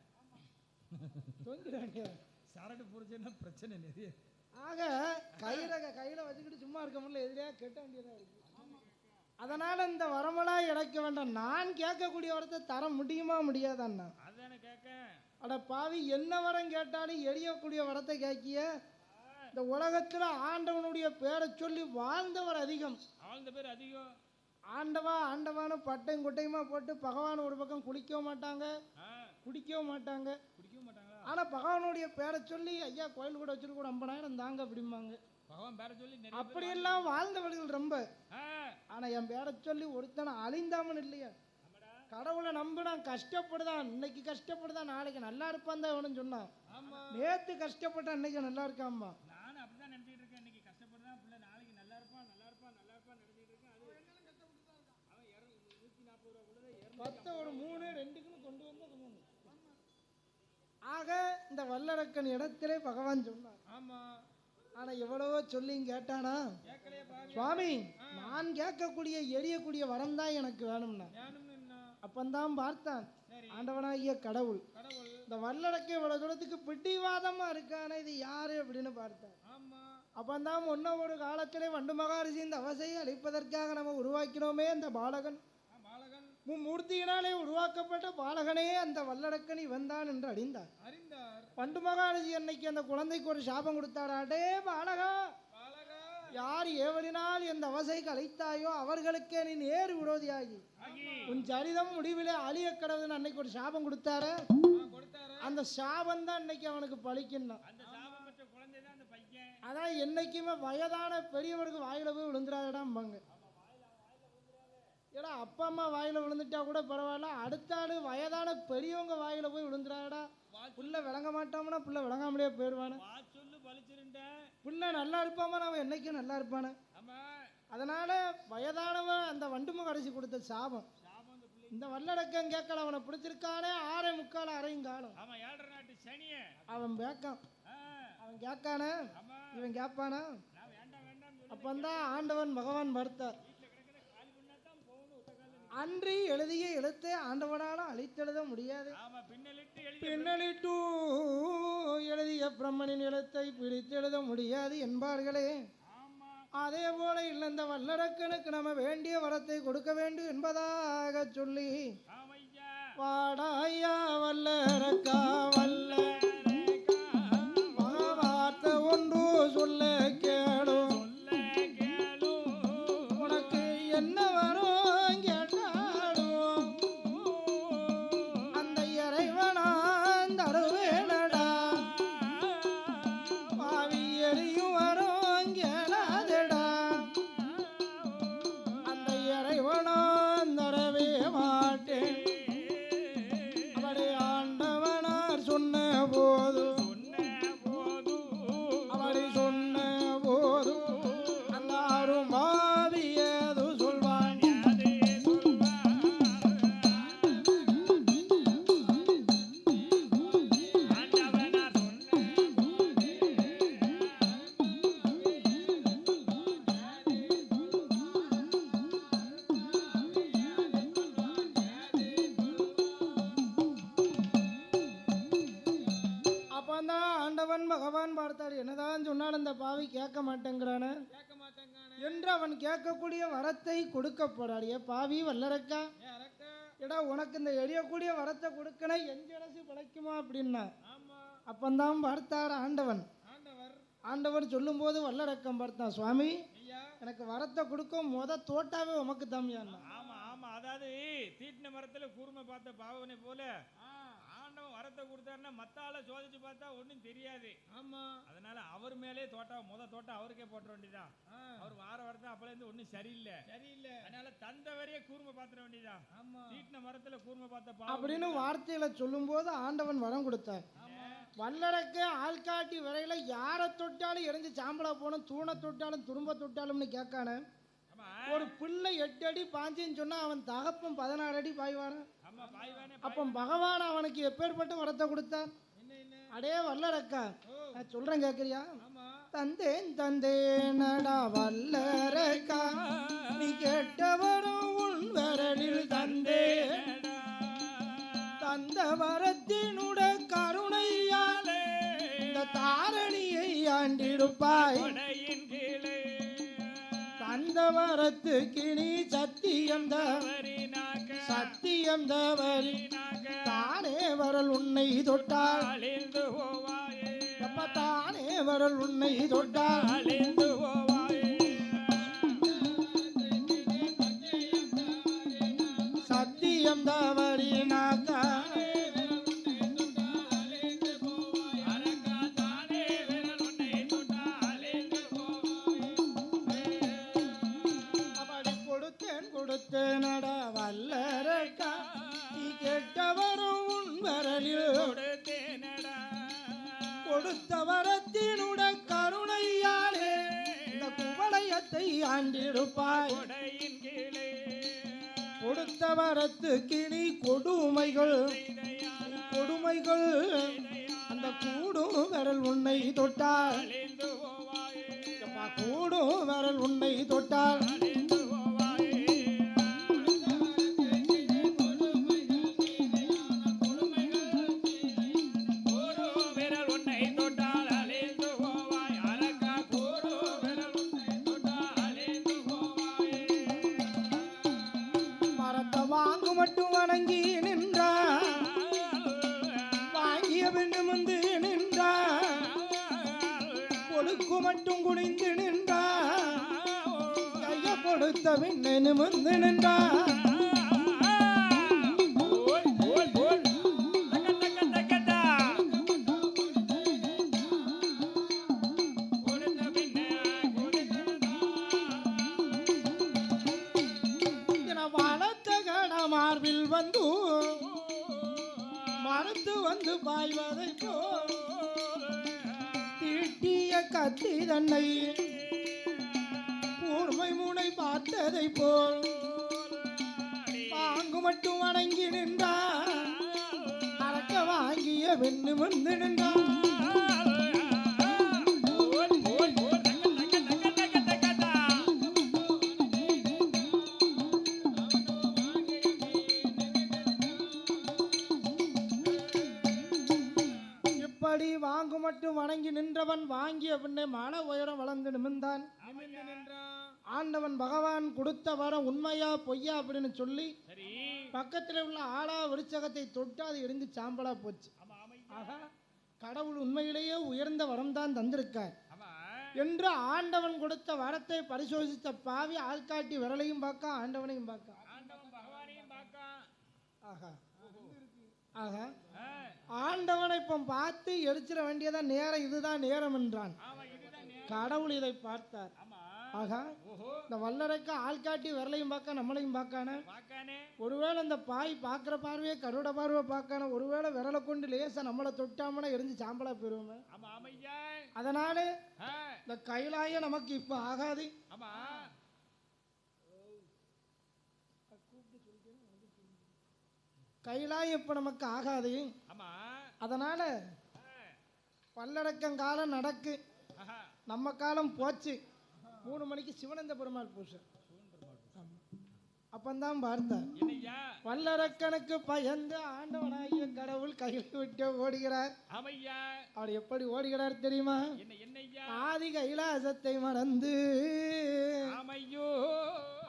தொங்கிடாங்க சரடு புரிச்சுன்னா பிரச்சனை நிறைய ஆக கையில வச்சுக்கிட்டு சும்மா இருக்க முடியல எதிரியா கெட்ட வேண்டியதா இருக்கு அதனால இந்த வரமெல்லாம் இழைக்க வேண்டாம் நான் கேட்கக்கூடிய வரத்தை தர முடியுமா முடியாதான்னா அட பாவி என்ன வரம் கேட்டாலும் எரியக்கூடிய வரத்தை கேட்கிய இந்த உலகத்துல ஆண்டவனுடைய பேரை சொல்லி வாழ்ந்தவர் அதிகம் ஆண்டவான்னு பட்டையும் குட்டையுமா போட்டு பகவான் ஒரு பக்கம் குளிக்கவும் மாட்டாங்க குடிக்கவும் மாட்டாங்க ஆனா பகவானுடைய பேரை சொல்லி ஐயா கோயில் கூட வச்சுட்டு கூட 50,000 தாங்க அப்படிம்பாங்க அப்படியெல்லாம் வாழ்ந்தவர்கள் ரொம்ப ஆனா என் பேரை சொல்லி ஒருத்தனை அழிந்தாமன் இல்லையா கடவுளை நம்பினான் கஷ்டப்படுதான் இன்னைக்கு கஷ்டப்படுதான் நாளைக்கு நல்லா இருப்பான் தான் இவனு சொன்னான் நேத்து கஷ்டப்பட்டான் இன்னைக்கு நல்லா இருக்காம்மா நானும் அப்படிதான் நினைச்சிட்டு இருக்கேன் இன்னைக்கு கஷ்டப்படுதான் பிள்ளை நாளைக்கு நல்லா இருப்பான் நினைச்சிட்டு இருக்கேன் அது அவன் 140 ரூபா கூட 10 ஒரு 3 2க்குன்னு கொண்டு வந்து ஆக இந்த வல்லரக்கன் இடத்திலே பகவான் சொன்னான் ஆமா ஆனா எவ்வளவோ சொல்லி கேட்டானா சுவாமி நான் கேட்கக்கூடிய எரியக்கூடிய வரம் தான் எனக்கு வேணும்னா அப்பந்தான் பார்த்தான் ஆண்டவனாகிய கடவுள் இந்த வல்லடக்கை இவ்வளவு தூரத்துக்கு பிடிவாதமா இருக்கானே இது யாரு அப்படின்னு பார்த்தான் அப்பந்தான் முன்ன ஒரு காலத்திலே வண்டு மகாரிஷி இந்த அவசையை அழிப்பதற்காக நம்ம உருவாக்கினோமே அந்த பாலகன். மும்மூர்த்தியினாலே உருவாக்கப்பட்ட பாலகனே அந்த வல்லடக்கன் இவன்தான் என்று அறிந்தார். வண்டு மகாரிஷி அன்னைக்கு அந்த குழந்தைக்கு ஒரு சாபம் கொடுத்தார். அடே பாலகா, யார் ஏவலினால் இந்த அவசைக்கு அழைத்தாயோ அவர்களுக்கே நீ நேரு விரோதியாகி உன் சரிதம் முடிவிலே அழிய கடவுள்னு அன்னைக்கு ஒரு சாபம் கொடுத்தாரு. அந்த சாபம் தான் அன்னைக்கு அவனுக்கு பழிக்கணும். அதான் என்னைக்குமே வயதான பெரியவருக்கு வாயில போய் விழுந்துடாதாம்பாங்க. ஏடா அப்பா அம்மா வாயில விழுந்துட்டா கூட பரவாயில்ல, அடுத்த ஆடு வயதான பெரியவங்க வாயில போய் விழுந்துடாடா. புள்ள விளங்க மாட்டோம்னா புள்ள விளங்காமலே போயிடுவானு. புள்ள நல்லா இருப்பாம அவன் என்னைக்கும் நல்லா இருப்பானு. அதனால வயதானவன் அந்த வண்டும கடைசி கொடுத்த சாபம். இந்த வல்லடக்கம் கேட்கல, அவனை பிடிச்சிருக்கானே 6:45 அரையும் காலம். அவன் பேக்கான், அவன் கேட்கான இவன் கேட்பானா? அப்பந்தான் ஆண்டவன் பகவான் படுத்தார். அன்றி எழுதிய எழுத்தை ஆண்டவனால அழித்தெழுத முடியாது. பின்னலிட்டு எழுதிய பிரம்மனின் எழுத்தை பிரித்தெழுத முடியாது என்பார்களே. அதே போல இல்லை, இந்த வல்லடக்கனுக்கு நம்ம வேண்டிய வரத்தை கொடுக்க வேண்டும் என்பதாக சொல்லி வாடாயா வல்லரக்கா வல்ல வார்த்தை ஒன்று சொல்ல கேளும். உனக்கு என்ன வரும் கேட்டாலும் அந்த இறைவனா தருவேனடா. பாவி எரியும் வரும் கேளாதடா. அந்த இறைவனா தரவே மாட்டேன். அப்படி ஆண்டவனார் சொன்ன போது அப்படி சொன்ன போது அந்த அருமாவியது சொல்வான். அப்பந்தான் ஆண்டவன் பகவான் பார்த்தார். என்னதான் சொன்னாலும் இந்த பாவி கேட்க மாட்டேங்கிறான என்று அவன் கேட்கக்கூடிய வரத்தை கொடுக்கப்படாது. ஏ பாவி வல்லரக்கா, எடா உனக்கு இந்த எரியக்கூடிய வரத்தை கொடுக்கணும், எந்த இலசு பிழைக்குமா அப்படின்னா. அப்பந்தான் பார்த்தார் ஆண்டவன். ஆண்டவர் சொல்லும் போது வல்லரக்கம் பார்த்தான். சுவாமி, எனக்கு வரத்தை கொடுக்கும் தோட்டாவே உமக்கு தம்பியான். அதாவது தீட்டின மரத்துல கூர்மை பார்த்த பாவனை போல ஆண்டவன் வரத்தை கொடுத்தாருன்னா மத்த ஆளை சோதிச்சு பார்த்தா ஒன்றும் தெரியாது. அதனால அவர் மேலே தோட்டம் அவருக்கே போட்ட வேண்டியதான். அவர் வார வரதான் அப்பல இருந்து ஒன்றும் சரியில்லை. அதனால தந்தவரையே கூர்மை பார்த்துட வேண்டியதான். தீட்டின மரத்துல கூர்மை பார்த்த அப்படின்னு வார்த்தையில சொல்லும் போது ஆண்டவன் வரம் கொடுத்தார். வல்லரக்க ஆள்காட்டி வரையில யாரை தொட்டாலும் எரிஞ்சு சாம்பலா போகணும், தூணை தொட்டாலும் துரும்ப தொட்டாலும்னு கேட்கான. ஒரு பிள்ளை 8 அடி பாஞ்சின்னு சொன்னா அவன் தகப்பன் 16 அடி பாய்வான. அப்ப பகவான் அவனுக்கு எப்பேற்பட்ட வரத்தை கொடுத்தார். அடே வல்லரக்கா, நான் சொல்றேன் கேட்கறியா? தந்தேன் வல்லரக்கா, நீ கேட்டவரும் உன் வரலில் தந்தேன். தந்த வரத்தினுட கருணையாலே இந்த தாரணியை ஆண்டிருப்பாய். அந்த வரத்துக்கு நீ சத்தியம் தவறி தானே வரல் உன்னை தொட்டால் தானே வரல் உன்னை தொட்டால் சத்தியம் தவறினாக்கா நட வல்லரக்கா, நீ கேட்டவரும் உன் வரலில் கொடுத்த வரத்தினுட கருணையாலே இந்த குவளையத்தை ஆண்டிருப்பாய். கொடுத்த வரத்துக்கு நீ கொடுமைகள் அந்த கூடும் வரல் உன்னை தொட்டால் கூடும் வரல் உன்னை தொட்டால் வணங்கி நின்றான் வாங்கிய பெண்ணும் வந்து நின்றான் கொடுக்கு மட்டும் குனிந்து நின்றான் கைய கொடுத்த பெண்ணை நிமிர்ந்து நின்றான் மார்பில் வந்து மறுத்து வந்து பாய்வதை போல் தீட்டிய கத்தி தன்னை கூர்மை முனை பார்த்ததை போல் பாங்கு மட்டும் வணங்கி நின்றான் அறக்க வாங்கிய பெண்ணு வந்து நின்றான் வாங்கு மட்டும் வணங்கி நின்றவன் வாங்கிய பின்னே மன உயரம் வளர்ந்து நிமிர்ந்தான். ஆண்டவன் பகவான் கொடுத்த வரம் உண்மையா பொய்யா அப்படின்னு சொல்லி பக்கத்தில் உள்ள ஆலா விருச்சகத்தை தொட்டு அது எரிந்து சாம்பலா போச்சு. ஆகா, கடவுள் உண்மையிலேயே உயர்ந்த வரம் தான் தந்திருக்கார் என்று ஆண்டவன் கொடுத்த வரத்தை பரிசோதித்த பாவி ஆள்காட்டி விரலையும் பார்க்க ஆண்டவனையும் பார்க்க. ஆகா ஆகா, ஆண்டவனை இப்ப பார்த்து எரிச்சிட வேண்டியதான் நேரம், இதுதான் நேரம் என்றான். கடவுள் இதை பார்த்தார். ஆகா, இந்த வல்லரைக்கு ஆள்காட்டி விரலையும் பார்க்க நம்மளையும் பார்க்கானே. ஒருவேளை இந்த பாய் பார்க்குற பார்வையே கருட பார்வை பார்க்கானே. ஒருவேளை விரலை கொண்டு லேசா நம்மளை தொட்டாமனா எரிஞ்சு சாம்பலா போயிருவோமே. அதனால இந்த கைலாய நமக்கு இப்ப ஆகாது. கைலாயம் இப்ப நமக்கு ஆகாது. அதனால பல்லடக்கம் காலம் நடக்கு, நம்ம காலம் போச்சு. 3 மணிக்கு சிவனந்த பெருமாள் பூசை. அப்பந்தான் பார்த்தார், பல்லரக்கனுக்கு பயந்து ஆண்டவனாகிய கடவுள் கையில் விட்டு ஓடுகிறார். அவர் எப்படி ஓடுகிறார் தெரியுமா? ஆதி கைலாசத்தை மறந்து